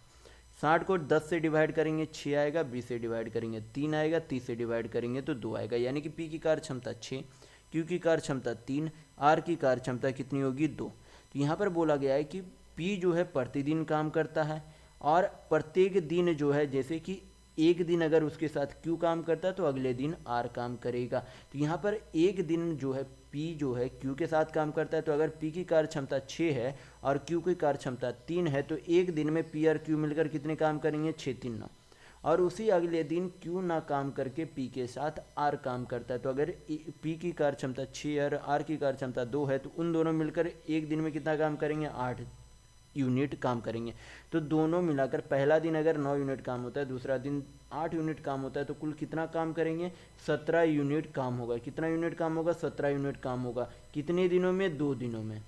60 को 10 से डिवाइड करेंगे 6 आएगा, 20 से डिवाइड करेंगे 3 आएगा, 30 से डिवाइड करेंगे तो 2 आएगा। यानी कि पी की कार्य क्षमता 6, क्यू की कार्य क्षमता 3, आर की कार्य क्षमता कितनी होगी 2। तो यहाँ पर बोला गया है कि पी जो है प्रतिदिन काम करता है, और प्रत्येक दिन जो है जैसे कि एक दिन अगर उसके साथ क्यू काम करता है तो अगले दिन आर काम करेगा। तो यहाँ पर एक दिन जो है पी जो है क्यू के साथ काम करता है, तो अगर पी की कार्य क्षमता 6 है और क्यू की कार्य क्षमता 3 है, तो एक दिन में पी और क्यू मिलकर कितने काम करेंगे 6 3 9। और उसी अगले दिन क्यू ना काम करके पी के साथ आर काम करता है, तो अगर पी की कार्य क्षमता 6 और आर की कार्य क्षमता 2 है, तो उन दोनों मिलकर एक दिन में कितना काम करेंगे 8 यूनिट काम करेंगे। तो दोनों मिलाकर पहला दिन अगर 9 यूनिट काम होता है, दूसरा दिन 8 यूनिट काम होता है, तो कुल कितना काम करेंगे 17 यूनिट काम होगा। कितना यूनिट काम होगा 17 यूनिट काम होगा। कितने दिनों में 2 दिनों में,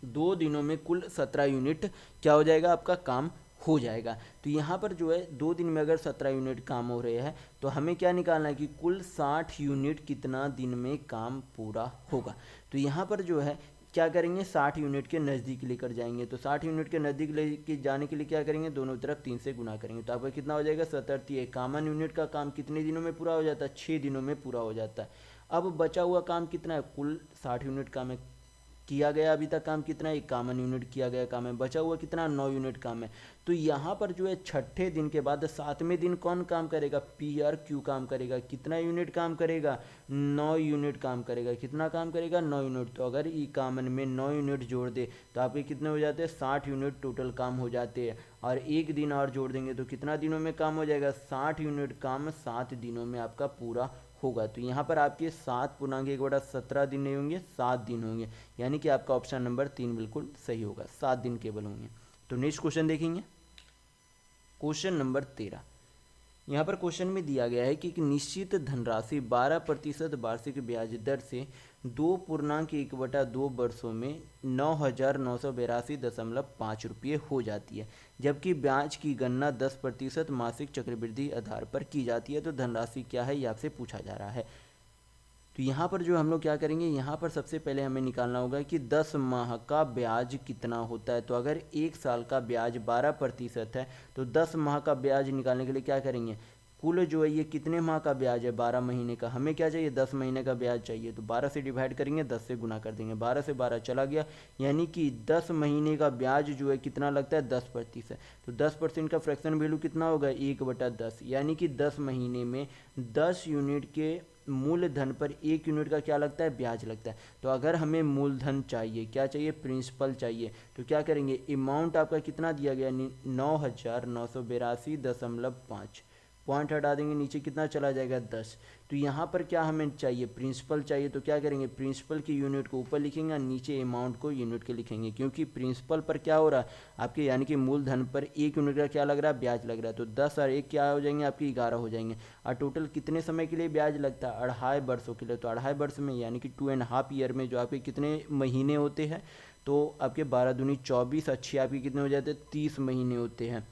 2 दिनों में कुल 17 यूनिट क्या हो जाएगा आपका काम हो जाएगा। तो यहाँ पर जो है 2 दिन में अगर 17 यूनिट काम हो रहे हैं, तो हमें क्या निकालना है कि कुल 60 यूनिट कितना दिन में काम पूरा होगा। तो यहाँ पर जो है क्या करेंगे 60 यूनिट के नज़दीक लेकर जाएंगे। तो 60 यूनिट के नज़दीक लेके जाने के लिए क्या करेंगे दोनों तरफ 3 से गुना करेंगे, तो आपका कितना हो जाएगा 70। कॉमन यूनिट का काम कितने दिनों में पूरा हो जाता है 6 दिनों में पूरा हो जाता है। अब बचा हुआ काम कितना है, कुल 60 यूनिट काम है, किया गया अभी तक काम कितना है, एक कॉमन यूनिट किया गया काम है, बचा हुआ कितना 9 यूनिट काम है। तो यहाँ पर जो है छठे दिन के बाद 7वें दिन कौन काम करेगा, पी और क्यू काम करेगा। कितना यूनिट काम करेगा 9 यूनिट काम करेगा। कितना काम करेगा 9 यूनिट। तो अगर ई कॉमन में 9 यूनिट जोड़ दे तो आपके कितने हो जाते हैं 60 यूनिट टोटल काम हो जाते हैं। और एक दिन और जोड़ देंगे तो कितना दिनों में काम हो जाएगा 60 यूनिट काम 7 दिनों में आपका पूरा होगा। तो यहाँ पर आपके 7/1 दिन नहीं होंगे 7 दिन होंगे, यानी कि आपका ऑप्शन नंबर 3 बिल्कुल सही होगा, 7 दिन केवल होंगे। तो नेक्स्ट क्वेश्चन देखेंगे, क्वेश्चन नंबर 13। यहाँ पर क्वेश्चन में दिया गया है कि एक निश्चित धनराशि 12% वार्षिक ब्याज दर से 2.1/2 वर्षों में 9,982.5 रुपये हो जाती है, जबकि ब्याज की गणना 10% मासिक चक्रवृद्धि आधार पर की जाती है। तो धनराशि क्या है ये आपसे पूछा जा रहा है। तो यहाँ पर जो हम लोग क्या करेंगे, यहाँ पर सबसे पहले हमें निकालना होगा कि 10 माह का ब्याज कितना होता है। तो अगर 1 साल का ब्याज 12% है, तो 10 माह का ब्याज निकालने के लिए क्या करेंगे, कुल जो है ये कितने माह का ब्याज है 12 महीने का, हमें क्या चाहिए 10 महीने का ब्याज चाहिए। तो 12 से डिवाइड करेंगे 10 से गुना कर देंगे, 12 से 12 चला गया, यानी कि 10 महीने का ब्याज जो है कितना लगता है 10%। तो 10% का फ्रैक्शन वैल्यू कितना होगा 1/10, यानी कि 10 महीने में 10 यूनिट के मूलधन पर 1 यूनिट का क्या लगता है, ब्याज लगता है। तो अगर हमें मूलधन चाहिए, क्या चाहिए, प्रिंसिपल चाहिए, तो क्या करेंगे, अमाउंट आपका कितना दिया गया, 9,982.5, पॉइंट हटा देंगे, नीचे कितना चला जाएगा, 10। तो यहाँ पर क्या हमें चाहिए, प्रिंसिपल चाहिए, तो क्या करेंगे, प्रिंसिपल की यूनिट को ऊपर लिखेंगे और नीचे अमाउंट को यूनिट के लिखेंगे, क्योंकि प्रिंसिपल पर क्या हो रहा है आपके, यानी कि मूलधन पर 1 यूनिट का क्या लग रहा है, ब्याज लग रहा है। तो 10 और 1 क्या हो जाएंगे आपकी, 11 हो जाएंगे। और टोटल कितने समय के लिए ब्याज लगता है, 2.5 वर्षों के लिए। तो 2.5 वर्ष में यानी कि 2.5 ईयर में जो आपके कितने महीने होते हैं, तो आपके 12 दूनी 24, अच्छी आपकी कितने हो जाते हैं, 30 महीने होते हैं।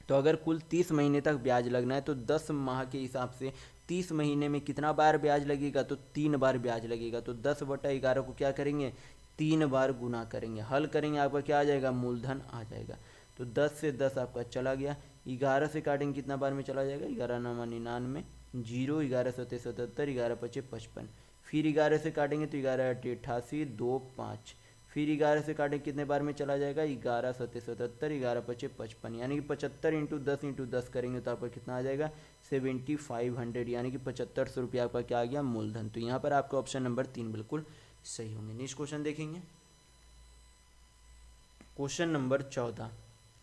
तो अगर कुल 30 महीने तक ब्याज लगना है तो 10 माह के हिसाब से 30 महीने में कितना बार ब्याज लगेगा, तो 3 बार ब्याज लगेगा। तो 10/11 को क्या करेंगे, 3 बार गुना करेंगे, हल करेंगे, आपका क्या आ जाएगा, मूलधन आ जाएगा। तो 10 से 10 आपका चला गया, 11 से काटेंगे कितना बार में चला जाएगा, 11 9 99, 0, 11 7 77, 11 5 55, फिर 11 से काटेंगे तो 11 8 88, 2 5, फिर 11 से काटें कितने बार में चला जाएगा, 11 7 77, 11 5 55, यानी कि 75 इंटू 10 करेंगे तो आपका कितना आ जाएगा, 7500, यानी कि 7500 रुपया आपका क्या आ गया, मूलधन। तो यहाँ पर आपका ऑप्शन नंबर 3 बिल्कुल सही होंगे। नेक्स्ट क्वेश्चन देखेंगे, क्वेश्चन नंबर 14।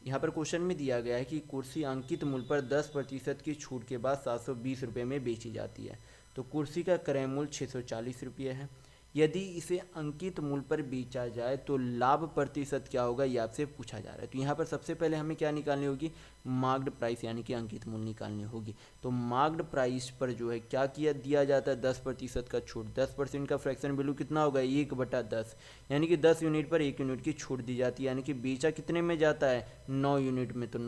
यहाँ पर क्वेश्चन में दिया गया है कि कुर्सी अंकित मूल्य पर 10% की छूट के बाद 720 रुपये में बेची जाती है। तो कुर्सी का क्रय मूल्य 640 रुपये है। यदि इसे अंकित मूल्य पर बेचा जाए तो लाभ प्रतिशत क्या होगा, ये आपसे पूछा जा रहा है। तो यहाँ पर सबसे पहले हमें क्या निकालनी होगी, मार्क्ड प्राइस यानी कि अंकित मूल्य निकालनी होगी। तो मार्क्ड प्राइस पर जो है क्या किया दिया जाता है, 10% का छूट। 10% का फ्रैक्शन वैल्यू कितना होगा, 1/10, यानी कि 10 यूनिट पर 1 यूनिट की छूट दी जाती है। यानी कि बेचा कितने में जाता है, 9 यूनिट में। तो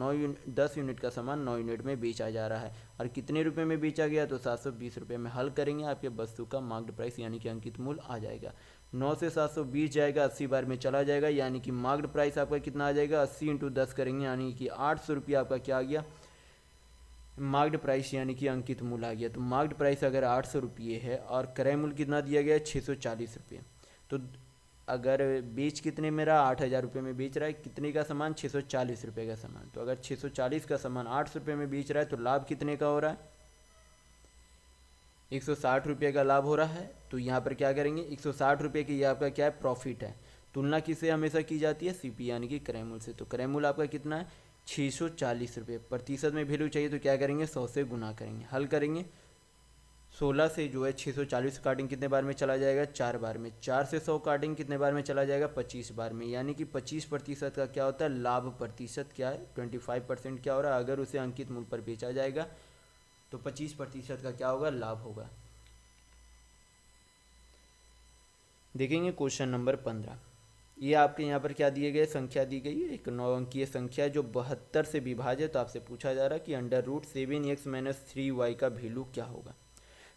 10 यूनिट का सामान 9 यूनिट में बेचा जा रहा है और कितने रुपए में बेचा गया, तो 720 रुपये में। हल करेंगे, आपके वस्तु का मार्क्ड प्राइस यानी कि अंकित मूल्य आ जाएगा। 9 से 720 जाएगा, 80 बार में चला जाएगा, यानी कि मार्क्ड प्राइस आपका कितना आ जाएगा, 80 इंटू 10 करेंगे, यानी कि 800 रुपया आपका क्या आ गया, मार्क्ड प्राइस यानी कि अंकित मूल्य आ गया। तो मार्क्ड प्राइस अगर 800 रुपये है और क्रय मूल्य कितना दिया गया है, 640 रुपये। तो अगर बेच कितने में रहा, 8000 रुपये में बेच रहा है, कितने का सामान, 640 रुपये का सामान। तो अगर 640 का सामान 800 रुपये में बेच रहा है तो लाभ कितने का हो रहा है, 160 रुपये का लाभ हो रहा है। तो यहाँ पर क्या करेंगे, 160 रुपये की ये आपका क्या है, प्रॉफिट है। तुलना किससे हमेशा की जाती है, सीपी यानी कि क्रय मूल्य से। तो क्रय मूल्य आपका कितना है, 640 रुपये। प्रतिशत में वैल्यू चाहिए तो क्या करेंगे, 100 से गुना करेंगे। हल करेंगे, 16 से जो है 640 काटिंग कितने बार में चला जाएगा, 4 बार में। 4 से 100 काटिंग कितने बार में चला जाएगा, 25 बार में। यानी कि 25% का क्या होता है, लाभ प्रतिशत क्या है, 25% क्या हो रहा है। अगर उसे अंकित मूल्य पर बेचा जाएगा तो 25% का क्या होगा, लाभ होगा। देखेंगे क्वेश्चन नंबर 15। ये आपके यहाँ पर क्या दिए गए, संख्या दी गई है, एक 9 अंकीय संख्या जो 72 से विभाज्य। तो आपसे पूछा जा रहा है कि √7x - 3y का वैल्यू क्या होगा।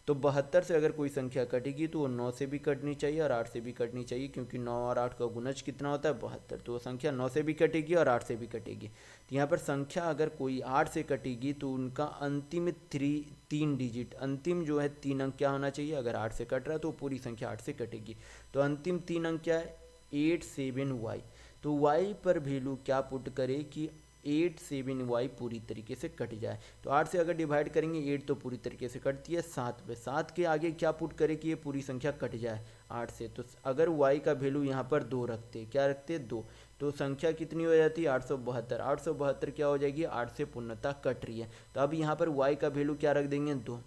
तो 72 से अगर कोई संख्या कटेगी तो वो 9 से भी कटनी चाहिए और 8 से भी कटनी चाहिए, क्योंकि 9 और 8 का गुणज कितना होता है, 72। तो वो संख्या 9 से भी कटेगी और 8 से भी कटेगी। तो यहाँ पर संख्या अगर कोई 8 से कटेगी तो उनका अंतिम 3 डिजिट, अंतिम जो है 3 अंक क्या होना चाहिए। अगर 8 से कट रहा है तो पूरी संख्या 8 से कटेगी। तो अंतिम 3 अंक क्या है, 87y। तो y पर वैल्यू क्या पुट करे कि 87y पूरी तरीके से कट जाए। तो 8 से अगर डिवाइड करेंगे 8 तो पूरी तरीके से कटती है 7 पे। 7 के आगे क्या पुट करे कि ये पूरी संख्या कट जाए 8 से। तो अगर y का वैल्यू यहाँ पर 2 रखते, क्या रखते, 2, तो संख्या कितनी हो जाती है, 872। 872 क्या हो जाएगी, 8 से पूर्णतः कट रही है। तो अब यहाँ पर y का वैल्यू क्या रख देंगे, 2।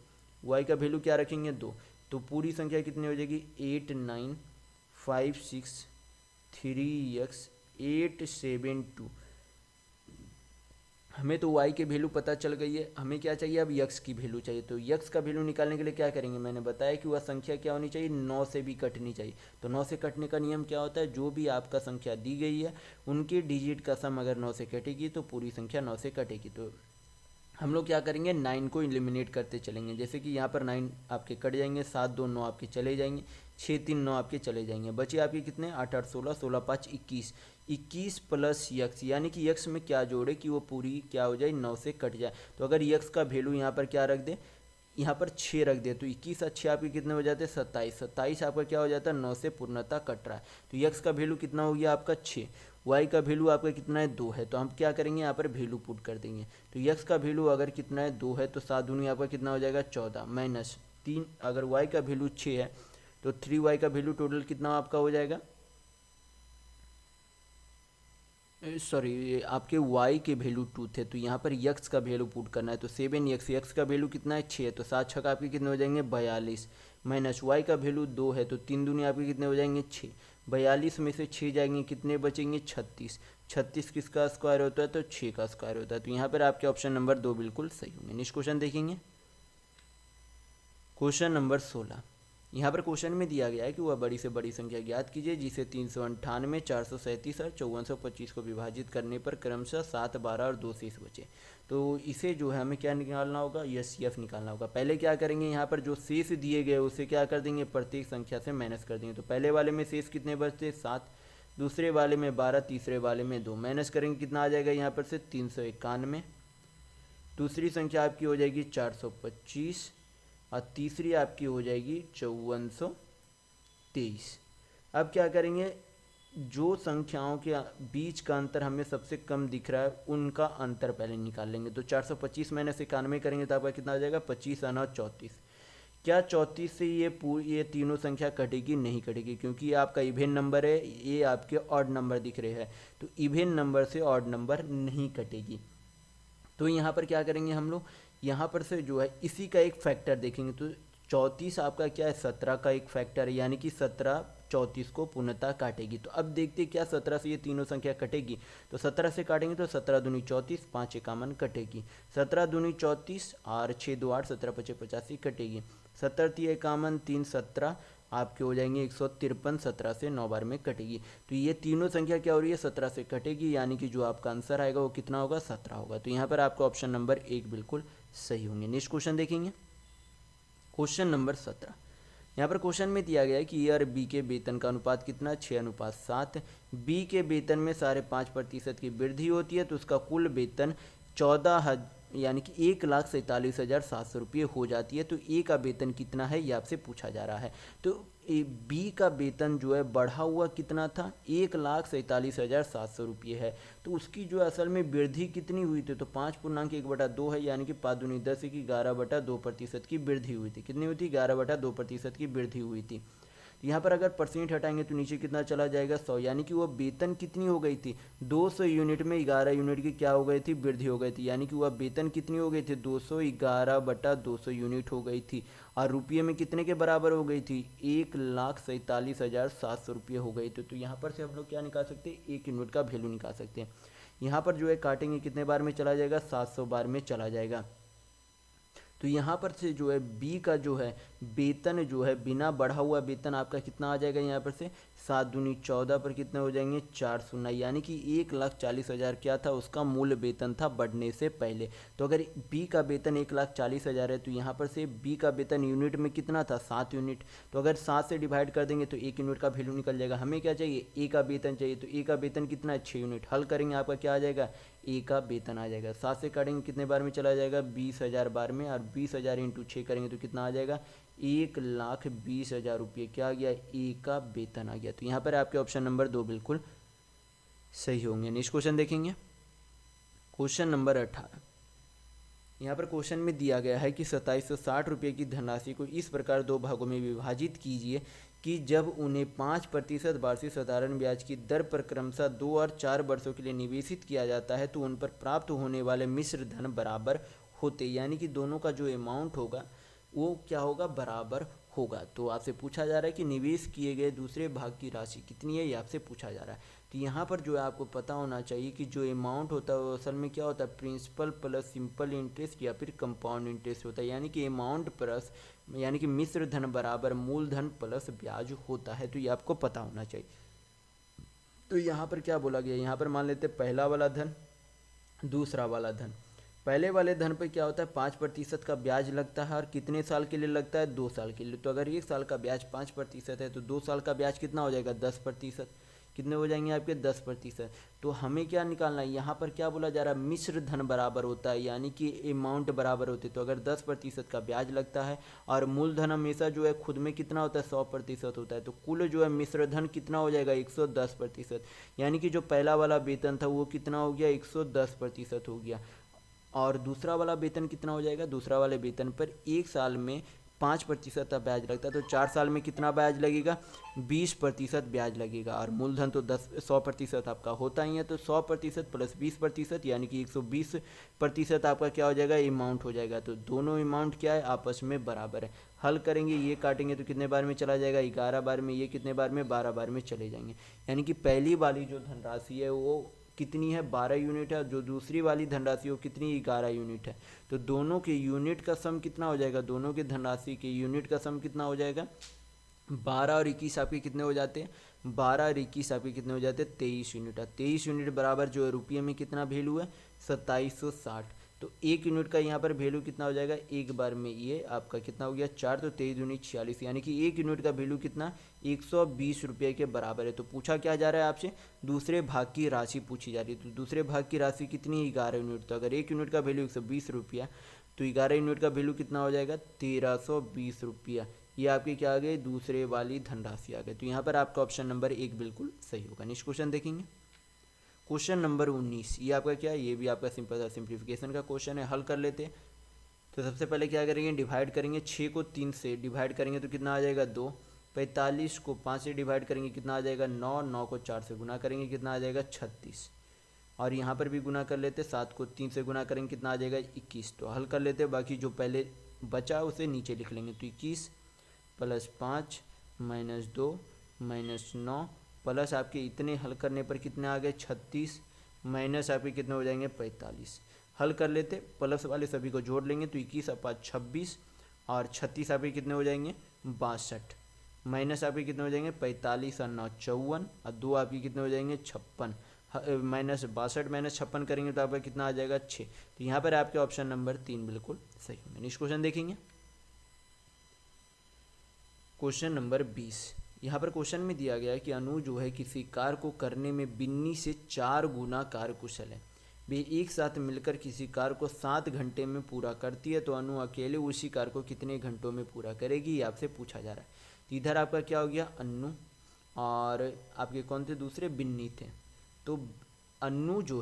y का वैल्यू क्या रखेंगे, 2। तो पूरी संख्या कितनी हो जाएगी, 89563x872। हमें तो y के वैल्यू पता चल गई है, हमें क्या चाहिए, अब x की वैल्यू चाहिए। तो x का वैल्यू निकालने के लिए क्या करेंगे, मैंने बताया कि वह संख्या क्या होनी चाहिए, 9 से भी कटनी चाहिए। तो 9 से कटने का नियम क्या होता है, जो भी आपका संख्या दी गई है उनके डिजिट का सम अगर 9 से कटेगी तो पूरी संख्या 9 से कटेगी। तो हम लोग क्या करेंगे, 9 को एलिमिनेट करते चलेंगे। जैसे कि यहाँ पर 9 आपके कट जाएंगे, 7 2 9 आपके चले जाएंगे, 6 3 9 आपके चले जाएंगे। बचे आपके कितने, 8 8 16, 16 5 21, 21 प्लस x, यानी कि x में क्या जोड़े कि वो पूरी क्या हो जाए, 9 से कट जाए। तो अगर x का वैल्यू यहाँ पर क्या रख दे, यहाँ पर 6 रख दे, तो 21 और 6 आपके कितने हो जाते हैं, 27। 27 आपका क्या हो जाता है, 9 से पूर्णतः कट रहा है। तो x का वैल्यू कितना हो गया आपका 6, y का वैल्यू आपका कितना है, 2 है। तो हम क्या करेंगे, यहाँ पर वैल्यू पुट कर देंगे। तो x का वैल्यू अगर कितना है, 2 है, तो 7 दूनी आपका कितना हो जाएगा, 14 माइनस 3, अगर y का वैल्यू 6 है तो 3y का वैल्यू टोटल कितना आपका हो जाएगा, सॉरी आपके y के वैल्यू 2 थे, तो यहाँ पर x का वैल्यू पुट करना है। तो 7x, x का वैल्यू कितना है 6, तो 7 छक आपके कितने हो जाएंगे 42, माइनस y का वैल्यू 2 है, तो 3 दूनी आपके कितने हो जाएंगे 6, 42 में से 6 जाएंगे कितने बचेंगे 36, 36 किसका स्क्वायर होता है तो 6 का स्क्वायर होता है। तो यहाँ पर आपके ऑप्शन नंबर 2 बिल्कुल सही होंगे। नेक्स्ट क्वेश्चन देखेंगे, क्वेश्चन नंबर 16। यहाँ पर क्वेश्चन में दिया गया है कि वह बड़ी से बड़ी संख्या ज्ञात कीजिए जिसे 398, 437 और 5425 को विभाजित करने पर क्रमशः 7, 12 और 2 शेष बचे। तो इसे जो है हमें क्या निकालना होगा, एचसीएफ निकालना होगा। पहले क्या करेंगे, यहाँ पर जो शेष दिए गए उसे क्या कर देंगे, प्रत्येक संख्या से माइनस कर देंगे। तो पहले वाले में शेष कितने बचते 7, दूसरे वाले में 12, तीसरे वाले में 2, माइनस करेंगे कितना आ जाएगा यहाँ पर से 391, दूसरी संख्या आपकी हो जाएगी 425 और तीसरी आपकी हो जाएगी 5423। अब क्या करेंगे, जो संख्याओं के बीच का अंतर हमें सबसे कम दिख रहा है उनका अंतर पहले निकाल लेंगे। तो 425 माइनस 91 करेंगे तो आपका कितना आ जाएगा 25 और 9 34। क्या 34 से ये तीनों संख्या कटेगी, नहीं कटेगी, क्योंकि ये आपका इवेन नंबर है, ये आपके ऑड नंबर दिख रहे हैं, तो इवेन नंबर से ऑड नंबर नहीं कटेगी। तो यहाँ पर क्या करेंगे हम लोग, यहाँ पर से जो है इसी का एक फैक्टर देखेंगे। तो 34 आपका क्या है 17 का एक फैक्टर है, यानी कि 17 34 को पूर्णतः काटेगी। तो अब देखते क्या 17 से ये तीनों संख्या कटेगी, तो 17 से काटेंगे तो 17 दूनी 34, 5 51 कटेगी, 17 दूनी 34 और 6 2 8, 17 5 85 कटेगी, 17 3 51 3 17 आपके हो जाएंगे 153, 17 से 9 बार में कटेगी। तो ये तीनों संख्या क्या हो रही है 17 से कटेगी, यानी कि जो आपका आंसर आएगा वो कितना होगा 17 होगा। तो यहाँ पर आपका ऑप्शन नंबर 1 बिल्कुल सही होंगे। नेक्स्ट क्वेश्चन देखेंगे, क्वेश्चन नंबर 17। यहाँ पर क्वेश्चन में दिया गया है कि ए और बी के वेतन का अनुपात कितना, 6:7। बी के वेतन में 5.5% की वृद्धि होती है तो उसका कुल वेतन 14 यानी कि 1,47,700 रुपये हो जाती है। तो ए का वेतन कितना है ये आपसे पूछा जा रहा है। तो बी का वेतन जो है बढ़ा हुआ कितना था 1,47,700 रुपये है, तो उसकी जो असल में वृद्धि कितनी हुई थी तो 5.1/2 है, यानी कि 5 दूनी 10 की 11/2% की वृद्धि हुई थी। कितनी हुई थी 11/2% की वृद्धि हुई थी। यहाँ पर अगर परसेंट हटाएंगे तो नीचे कितना चला जाएगा 100, यानी कि वह वेतन कितनी हो गई थी 200 यूनिट में 11 यूनिट की क्या हो गई थी वृद्धि हो गई थी, यानी कि वह वेतन कितनी हो गई थी 211/200 यूनिट हो गई थी, और रुपये में कितने के बराबर हो गई थी 1,47,700 रुपये हो गई थी। तो यहाँ पर से हम लोग क्या निकाल सकते हैं 1 यूनिट का वैल्यू निकाल सकते हैं। यहाँ पर जो है काटेंगे कितने बार में चला जाएगा 700 बार में चला जाएगा। तो यहाँ पर से जो है बी का जो है वेतन जो है बिना बढ़ा हुआ वेतन आपका कितना आ जाएगा यहाँ पर से 7 दूनी 14 पर कितने हो जाएंगे 409, यानी कि 1,40,000 क्या था उसका मूल वेतन था बढ़ने से पहले। तो अगर बी का वेतन 1,40,000 है तो यहाँ पर से बी का वेतन यूनिट में कितना था 7 यूनिट। तो अगर 7 से डिवाइड कर देंगे तो 1 यूनिट का वैल्यू निकल जाएगा। हमें क्या चाहिए ए का वेतन चाहिए, तो ए का वेतन कितना है 6 यूनिट। हल करेंगे आपका क्या आ जाएगा ए का वेतन आ जाएगा। 7 से काटेंगे कितने बार में चला जाएगा 20,000 बार में, और 20,000 इंटू 6 करेंगे तो कितना आ जाएगा 1,20,000 रुपये क्या आ गया ए का वेतन आ गया। तो यहाँ पर आपके ऑप्शन नंबर 2 बिल्कुल सही होंगे। नेक्स्ट क्वेश्चन देखेंगे, क्वेश्चन नंबर 18। यहाँ पर क्वेश्चन में दिया गया है कि 2760 रुपये की धनराशि को इस प्रकार 2 भागों में विभाजित कीजिए कि जब उन्हें 5% वार्षिक साधारण ब्याज की दर पर क्रमशः 2 और 4 वर्षों के लिए निवेशित किया जाता है तो उन पर प्राप्त होने वाले मिश्र धन बराबर होते, यानी कि दोनों का जो अमाउंट होगा वो क्या होगा बराबर होगा। तो आपसे पूछा जा रहा है कि निवेश किए गए दूसरे भाग की राशि कितनी है ये आपसे पूछा जा रहा है। तो यहाँ पर जो है आपको पता होना चाहिए कि जो अमाउंट होता है वो असल में क्या होता है प्रिंसिपल प्लस सिंपल इंटरेस्ट या फिर कंपाउंड इंटरेस्ट होता है, यानी कि अमाउंट प्लस यानी कि मिश्र धन बराबर मूलधन प्लस ब्याज होता है। तो ये आपको पता होना चाहिए। तो यहाँ पर क्या बोला गया, यहाँ पर मान लेते पहला वाला धन दूसरा वाला धन। पहले वाले धन पर क्या होता है 5% का ब्याज लगता है, और कितने साल के लिए लगता है 2 साल के लिए। तो अगर 1 साल का ब्याज 5% है तो 2 साल का ब्याज कितना हो जाएगा 10%। कितने हो जाएंगे आपके 10%। तो हमें क्या निकालना है यहाँ पर क्या बोला जा रहा है मिश्र धन बराबर होता है, यानी कि अमाउंट बराबर होती है। तो अगर 10% का ब्याज लगता है और मूलधन हमेशा जो है खुद में कितना होता है 100% होता है, तो कुल जो है मिश्र धन कितना हो जाएगा 110%, यानी कि जो पहला वाला वेतन था वो कितना हो गया 110% हो गया। और दूसरा वाला वेतन कितना हो जाएगा, दूसरा वाले वेतन पर 1 साल में 5% का ब्याज लगता है, तो 4 साल में कितना ब्याज लगेगा? 20% ब्याज लगेगा। और मूलधन तो 100% आपका होता ही है, तो 100% प्लस 20% यानी कि 120% आपका क्या हो जाएगा? अमाउंट हो जाएगा। तो दोनों अमाउंट क्या है? आपस में बराबर है। हल करेंगे, ये काटेंगे तो कितने बार में चला जाएगा? 11 बार में। ये कितने बार में? 12 बार में चले जाएंगे। यानी कि पहली वाली जो धनराशि है वो कितनी है? 12 यूनिट है। और जो दूसरी वाली धनराशि वो कितनी? 11 यूनिट है। तो दोनों के यूनिट का सम कितना हो जाएगा? दोनों के धनराशि के यूनिट का सम कितना हो जाएगा? 12 और 21 आपके कितने हो जाते हैं? 12 और 21 आपके कितने हो जाते हैं? 23 यूनिट। 23 यूनिट बराबर जो है रुपये में कितना वैल्यू है? 2760। तो 1 यूनिट का यहाँ पर वैल्यू कितना हो जाएगा? एक बार में ये आपका कितना हो गया? 4, तो 23 दूनी 46, यानी कि 1 यूनिट का वैल्यू कितना? 120 रुपये के बराबर है। तो पूछा क्या जा रहा है आपसे? दूसरे भाग की राशि पूछी जा रही है। तो दूसरे भाग की राशि कितनी? 11 यूनिट। तो अगर 1 यूनिट का वैल्यू 120 रुपया, तो 11 यूनिट का वैल्यू कितना हो जाएगा? 1320 रुपया। ये आपके क्या आ गए? दूसरे वाली धनराशि आ गए। तो यहाँ पर आपका ऑप्शन नंबर 1 बिल्कुल सही होगा। नेक्स्ट क्वेश्चन देखेंगे, क्वेश्चन नंबर 19। ये आपका क्या है? ये भी आपका सिंपल सा सिंप्लीफिकेशन का क्वेश्चन है, हल कर लेते हैं। तो सबसे पहले क्या करेंगे? डिवाइड करेंगे। 6 को 3 से डिवाइड करेंगे तो कितना आ जाएगा? 2। 45 को 5 से डिवाइड करेंगे कितना आ जाएगा? 9। 9 को 4 से गुना करेंगे कितना आ जाएगा? 36। और यहाँ पर भी गुना कर लेते। 7 को 3 से गुना करेंगे कितना आ जाएगा? 21। तो हल कर लेते, बाकी जो पहले बचा उसे नीचे लिख लेंगे। तो 21 प्लस 5 माइनस 2 माइनस 9 प्लस आपके इतने हल करने पर कितने आ गए? 36 माइनस आपके कितने हो जाएंगे? 45। हल कर लेते, प्लस वाले सभी को जोड़ लेंगे तो 21 अपा 26 और 36 आपके कितने हो जाएंगे? 62 माइनस आपके कितने हो जाएंगे? 45 और 9 54 और 2 आपके कितने हो जाएंगे? 56 माइनस 62 माइनस 56 करेंगे तो आपका कितना आ जाएगा? 6। तो यहाँ पर आपके ऑप्शन नंबर 3 बिल्कुल सही होंगे। नेक्स्ट क्वेश्चन देखेंगे, क्वेश्चन नंबर 20। यहाँ पर क्वेश्चन में दिया गया है कि अनु जो है किसी कार्य को करने में बिन्नी से 4 गुना कार्यकुशल है। वे एक साथ मिलकर किसी कार्य को 7 घंटे में पूरा करती है, तो अनु अकेले उसी कार्य को कितने घंटों में पूरा करेगी? ये आपसे पूछा जा रहा है। तो इधर आपका क्या हो गया? अनु, और आपके कौन थे दूसरे? बिन्नी थे। तो अन्नू जो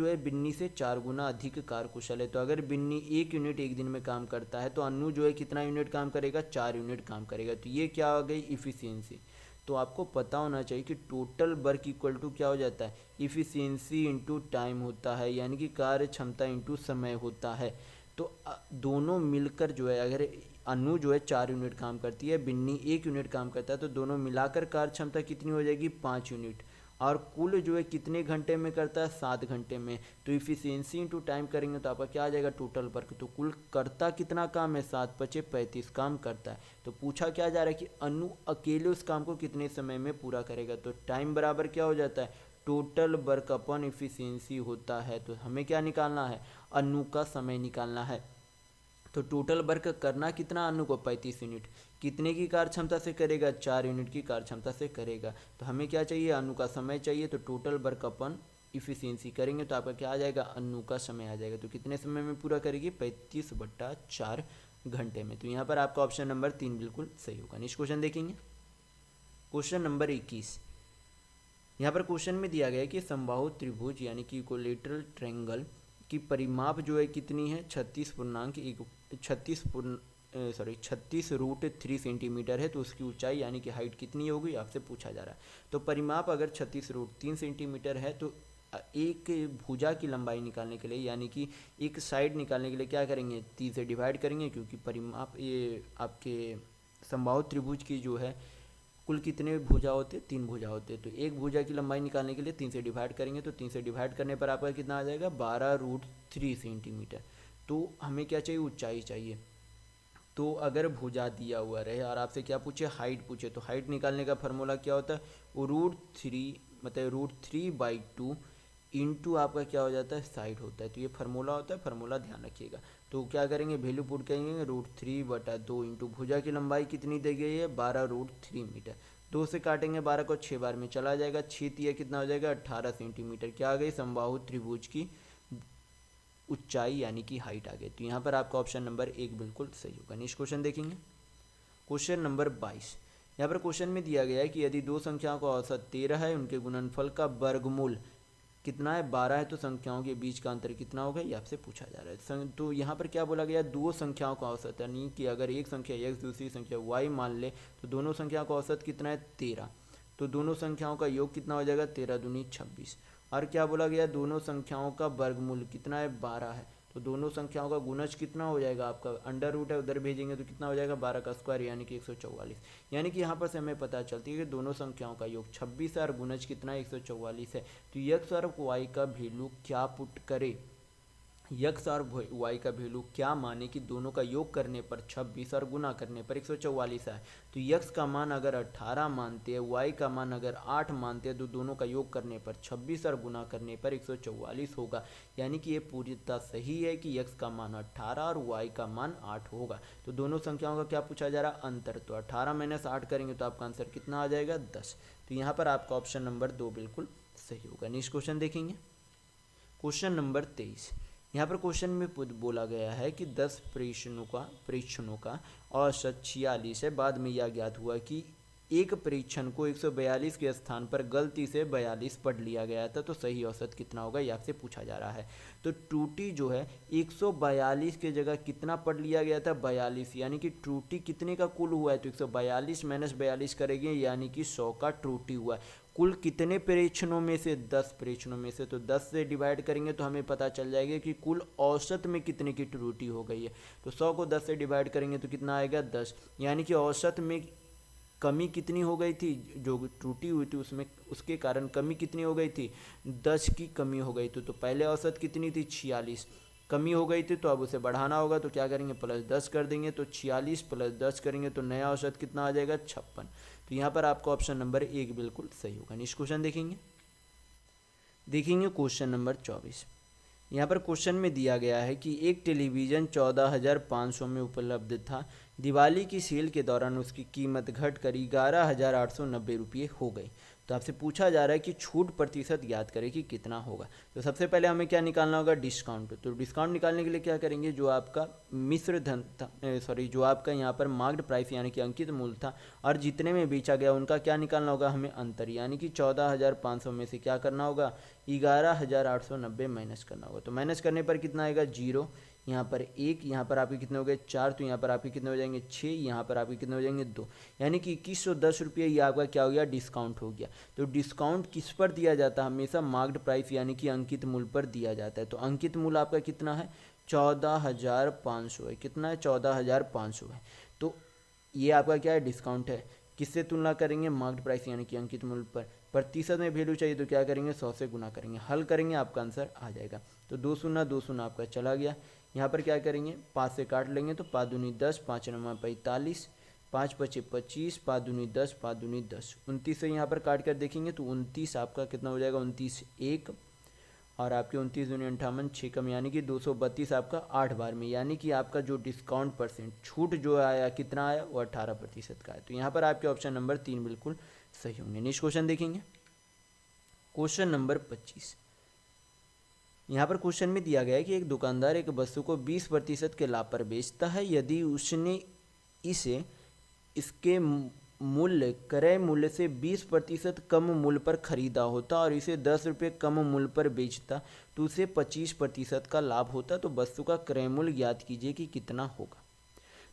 है बिन्नी से 4 गुना अधिक कार्यकुशल है। तो अगर बिन्नी 1 यूनिट एक दिन में काम करता है तो अन्नू जो है कितना यूनिट काम करेगा? 4 यूनिट काम करेगा। तो ये क्या आ गई? इफ़िशियंसी। तो आपको पता होना चाहिए कि टोटल वर्क इक्वल टू क्या हो जाता है? इफ़िशियंसी इंटू टाइम होता है, यानी कि कार्य क्षमता इंटू समय होता है। तो दोनों मिलकर जो है, अगर अनु जो है 4 यूनिट काम करती है, बिन्नी 1 यूनिट काम करता है, तो दोनों मिलाकर कार्य क्षमता कितनी हो जाएगी? 5 यूनिट। और कुल जो है कितने घंटे में करता है? 7 घंटे में। तो इफिशियंसी इंटू टाइम करेंगे तो आपका क्या आ जाएगा? Total work. तो कुल करता कितना काम है? 7 × 5 = 35 काम करता है। तो पूछा क्या जा रहा है कि अनु अकेले उस काम को कितने समय में पूरा करेगा? तो टाइम बराबर क्या हो जाता है? टोटल वर्क अपॉन इफिशियंसी होता है। तो हमें क्या निकालना है? अनु का समय निकालना है। तो टोटल वर्क करना कितना अनु को? 35 यूनिट। कितने की कार्य क्षमता से करेगा? 4 यूनिट की कार्य क्षमता से करेगा। तो हमें क्या चाहिए? अनु का समय चाहिए। तो टोटल वर्क अपन इफिशियंसी करेंगे तो आपका क्या आ जाएगा? अनु का समय आ जाएगा। तो कितने समय में पूरा करेगी? 35/4 घंटे में। तो यहाँ पर आपका ऑप्शन नंबर 3 बिल्कुल सही होगा। नेक्स्ट क्वेश्चन देखेंगे, क्वेश्चन नंबर 21। यहाँ पर क्वेश्चन में दिया गया है कि समबाहु त्रिभुज यानी कि इक्विलेटरल ट्रायंगल की परिमाप जो है कितनी है? 36√3 सेंटीमीटर है। तो उसकी ऊंचाई यानी कि हाइट कितनी होगी? आपसे पूछा जा रहा है। तो परिमाप अगर 36√3 सेंटीमीटर है तो एक भुजा की लंबाई निकालने के लिए, यानी कि एक साइड निकालने के लिए क्या करेंगे? 3 से डिवाइड करेंगे, क्योंकि परिमाप ये आपके समबाहु त्रिभुज की जो है कुल कितने भुजा होते? 3 भुजा होते। तो एक भुजा की लंबाई निकालने के लिए 3 से डिवाइड करेंगे, तो 3 से डिवाइड करने पर आपका कितना आ जाएगा? 12√3 सेंटीमीटर। तो हमें क्या चाहिए? ऊंचाई चाहिए। तो अगर भुजा दिया हुआ रहे और आपसे क्या पूछे? हाइट पूछे, तो हाइट निकालने का फार्मूला क्या होता है? √3 मतलब √3/2 इंटू आपका क्या हो जाता है? साइड होता है। तो ये फार्मूला होता है, फार्मूला ध्यान रखिएगा। तो क्या करेंगे? वैल्यू पुट करेंगे, √3/2 इंटू भुजा की लंबाई कितनी दी गई है? 12√3 मीटर। 2 से काटेंगे 12 को 6 बार में चला जाएगा। 6 × 3 कितना हो जाएगा? 18 सेंटीमीटर। क्या आ गई? समबाहु त्रिभुज की ऊंचाई यानी कि हाइट आ गई। तो यहाँ पर आपका ऑप्शन नंबर 1 बिल्कुल सही होगा। नेक्स्ट क्वेश्चन देखेंगे, क्वेश्चन नंबर 22। यहाँ पर क्वेश्चन में दिया गया है कि यदि दो संख्याओं का औसत 13 है, उनके गुणनफल का वर्गमूल कितना है 12 है, तो संख्याओं के बीच का अंतर कितना होगा ये आपसे पूछा जा रहा है। तो यहाँ पर क्या बोला गया, दो संख्याओं का औसत, यानी कि अगर एक संख्या x दूसरी संख्या y मान ले तो दोनों संख्याओं का औसत कितना है 13, तो दोनों संख्याओं का योग कितना हो जाएगा 13 दूनी 26। और क्या बोला गया, दोनों संख्याओं का वर्गमूल कितना है 12 है, तो दोनों संख्याओं का गुणज कितना हो जाएगा, आपका अंडर रूट है उधर भेजेंगे तो कितना हो जाएगा 12 का स्क्वायर यानी कि 144। यानी कि यहाँ पर से हमें पता चलती है कि दोनों संख्याओं का योग 26 है और गुणज कितना 144 है। तो x और y का वैल्यू क्या पुट करे, यक्स और वाई का वैल्यू क्या माने कि दोनों का योग करने पर 26 और गुना करने पर 144 है। तो यक्स का मान अगर 18 मानते हैं, वाई का मान अगर 8 मानते हैं, तो दोनों का योग करने पर 26 और गुना करने पर 144 होगा। यानी कि ये पूर्णतः सही है कि यक्स का मान 18 और वाई का मान 8 होगा। तो दोनों संख्याओं का क्या पूछा जा रहा है, अंतर। तो 18 माइनस 8 करेंगे तो आपका आंसर कितना आ जाएगा 10। तो यहाँ पर आपका ऑप्शन नंबर 2 बिल्कुल सही होगा। नेक्स्ट क्वेश्चन देखेंगे, क्वेश्चन नंबर 23। यहाँ पर क्वेश्चन में बोला गया है कि 10 परीक्षणों का औसत 46 है। बाद में यह ज्ञात हुआ कि एक परीक्षण को 142 के स्थान पर गलती से 42 पढ़ लिया गया था, तो सही औसत कितना होगा ये आपसे पूछा जा रहा है। तो त्रुटि जो है 142 के जगह कितना पढ़ लिया गया था 42, यानी कि त्रुटि कितने का कुल हुआ है, तो 142 माइनस 42 करेंगे यानी कि 100 का त्रुटि हुआ है। कुल कितने परीक्षणों में से, 10 परीक्षणों में से, तो 10 से डिवाइड करेंगे तो हमें पता चल जाएगा कि कुल औसत में कितने की त्रुटि हो गई है। तो 100 को 10 से डिवाइड करेंगे तो कितना आएगा 10, यानी कि औसत में कमी कितनी हो गई थी, जो त्रुटि हुई थी उसमें उसके कारण कमी कितनी हो गई थी 10 की कमी हो गई थी। तो पहले औसत कितनी थी 46, कमी हो गई थी तो अब उसे बढ़ाना होगा, तो क्या करेंगे प्लस 10 कर देंगे, तो 46 प्लस 10 करेंगे तो नया औसत कितना आ जाएगा 56। तो यहाँ पर आपका ऑप्शन नंबर 1 बिल्कुल सही होगा। नेक्स्ट क्वेश्चन देखेंगे क्वेश्चन नंबर 24। यहाँ पर क्वेश्चन में दिया गया है कि एक टेलीविज़न 14,500 में उपलब्ध था, दिवाली की सेल के दौरान उसकी कीमत घटकर 11,890 रुपये हो गई। तो आपसे पूछा जा रहा है कि छूट प्रतिशत ज्ञात करें कि कितना होगा। तो सबसे पहले हमें क्या निकालना होगा, डिस्काउंट। तो डिस्काउंट निकालने के लिए क्या करेंगे, जो आपका मिश्र धन था, जो आपका यहाँ पर मार्क्ड प्राइस यानी कि अंकित मूल्य था और जितने में बेचा गया उनका क्या निकालना होगा हमें अंतर, यानी कि 14,500 में से क्या करना होगा 11,890 माइनस करना होगा। तो माइनस करने पर कितना आएगा 0, यहाँ पर 1, यहाँ पर आपके कितने हो गए 4, तो यहाँ पर आपके कितने हो जाएंगे 6, यहाँ पर आपके कितने हो जाएंगे 2, यानी कि 2110 रुपये ये आपका क्या हो गया डिस्काउंट हो गया। तो डिस्काउंट किस पर दिया जाता है, हमेशा मार्क्ड प्राइस यानी कि अंकित मूल्य पर दिया जाता है। तो अंकित मूल्य आपका कितना है 14,500 है, कितना है 14,500 है। तो ये आपका क्या है डिस्काउंट है, किससे तुलना करेंगे मार्क्ड प्राइस यानी कि अंकित मूल्य पर। प्रतिशत में वैल्यू चाहिए तो क्या करेंगे 100 से गुना करेंगे, हल करेंगे आपका आंसर आ जाएगा। तो 2 शून्य 2 शून्य आपका चला गया। यहाँ पर क्या करेंगे 5 से काट लेंगे तो 5 दूनी 10, 5 9 45, 5 पचे 25, 5 दूनी 10, 5 दूनी 10, 29 से यहाँ पर काट कर देखेंगे तो 29 आपका कितना हो जाएगा 29 1 और आपके 29 दूनी 58, 6 कम यानी कि 232 आपका 8 बार में, यानी कि आपका जो डिस्काउंट परसेंट छूट जो आया कितना आया वो 18% का है। तो यहाँ पर आपके ऑप्शन नंबर 3 बिल्कुल सही होंगे। नेक्स्ट क्वेश्चन देखेंगे, क्वेश्चन नंबर 25। यहाँ पर क्वेश्चन में दिया गया है कि एक दुकानदार एक वस्तु को 20% के लाभ पर बेचता है, यदि उसने इसे इसके मूल्य क्रय मूल्य से 20% कम मूल्य पर खरीदा होता और इसे 10 रुपये कम मूल्य पर बेचता तो उसे 25% का लाभ होता। तो वस्तु का क्रय मूल्य ज्ञात कीजिए कि कितना होगा।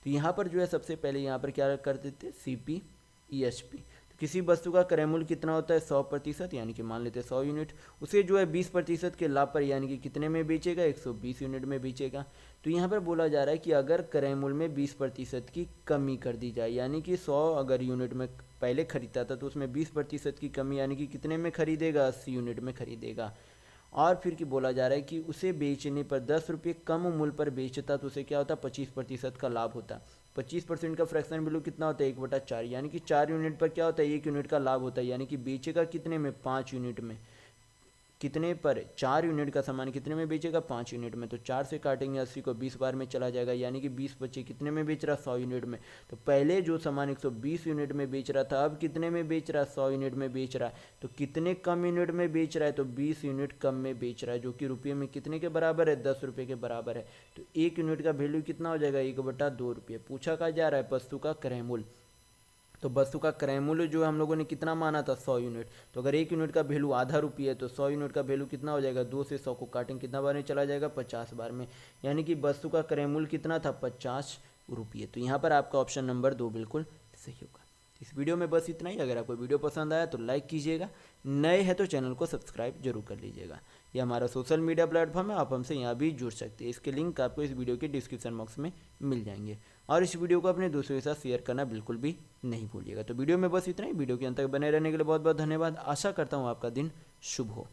तो यहाँ पर जो है सबसे पहले यहाँ पर क्या कर देते CP ESP। तो किसी वस्तु का क्रय मूल्य कितना होता है 100%, यानी कि मान लेते हैं 100 यूनिट, उसे जो है 20% के लाभ पर यानी कि कितने में बेचेगा 120 यूनिट में बेचेगा। तो यहाँ पर बोला जा रहा है कि अगर क्रय मूल्य में 20% की कमी कर दी जाए, यानी कि 100 अगर यूनिट में पहले खरीदता था तो उसमें 20% की कमी यानी कि कितने में खरीदेगा 80 यूनिट में खरीदेगा। और फिर कि बोला जा रहा है कि उसे बेचने पर 10 रुपये कम मूल्य पर बेचता तो उसे क्या होता 25% का लाभ होता। 25% का फ्रैक्शन वैल्यू कितना होता है 1/4, यानी कि 4 यूनिट पर क्या होता है 1 यूनिट का लाभ होता है, यानी कि बेचेगा कितने में 5 यूनिट में, कितने पर 4 यूनिट का सामान कितने में बेचेगा 5 यूनिट में। तो 4 से काटेंगे 80 को 20 बार में चला जाएगा, यानी कि 20 बचे कितने में बेच रहा 100 यूनिट में। तो पहले जो सामान 120 यूनिट में बेच रहा था अब कितने में बेच रहा 100 यूनिट में बेच रहा है। तो कितने कम यूनिट में बेच रहा है तो 20 यूनिट कम में बेच रहा है, जो कि रुपये में कितने के बराबर है 10 रुपये के बराबर है। तो 1 यूनिट का वैल्यू कितना हो जाएगा 1/2 रुपये। पूछा कहा जा रहा है वस्तु का क्रय मूल्य। तो वस्तु का क्रय मूल्य जो हम लोगों ने कितना माना था 100 यूनिट। तो अगर 1 यूनिट का वैल्यू आधा रुपये है तो 100 यूनिट का वैल्यू कितना हो जाएगा, 2 से 100 को काटेंगे कितना बार में चला जाएगा, 50 बार में। यानी कि वस्तु का क्रय मूल्य कितना था, 50 रुपये। तो यहाँ पर आपका ऑप्शन नंबर 2 बिल्कुल सही होगा। इस वीडियो में बस इतना ही। अगर आपको वीडियो पसंद आया तो लाइक कीजिएगा, नए हैं तो चैनल को सब्सक्राइब जरूर कर लीजिएगा। ये हमारा सोशल मीडिया प्लेटफॉर्म है, आप हमसे यहाँ भी जुड़ सकते हैं। इसके लिंक आपको इस वीडियो के डिस्क्रिप्शन बॉक्स में मिल जाएंगे। और इस वीडियो को अपने दोस्तों के साथ शेयर करना बिल्कुल भी नहीं भूलिएगा। तो वीडियो में बस इतना ही। वीडियो के अंत तक बने रहने के लिए बहुत बहुत धन्यवाद। आशा करता हूँ आपका दिन शुभ हो।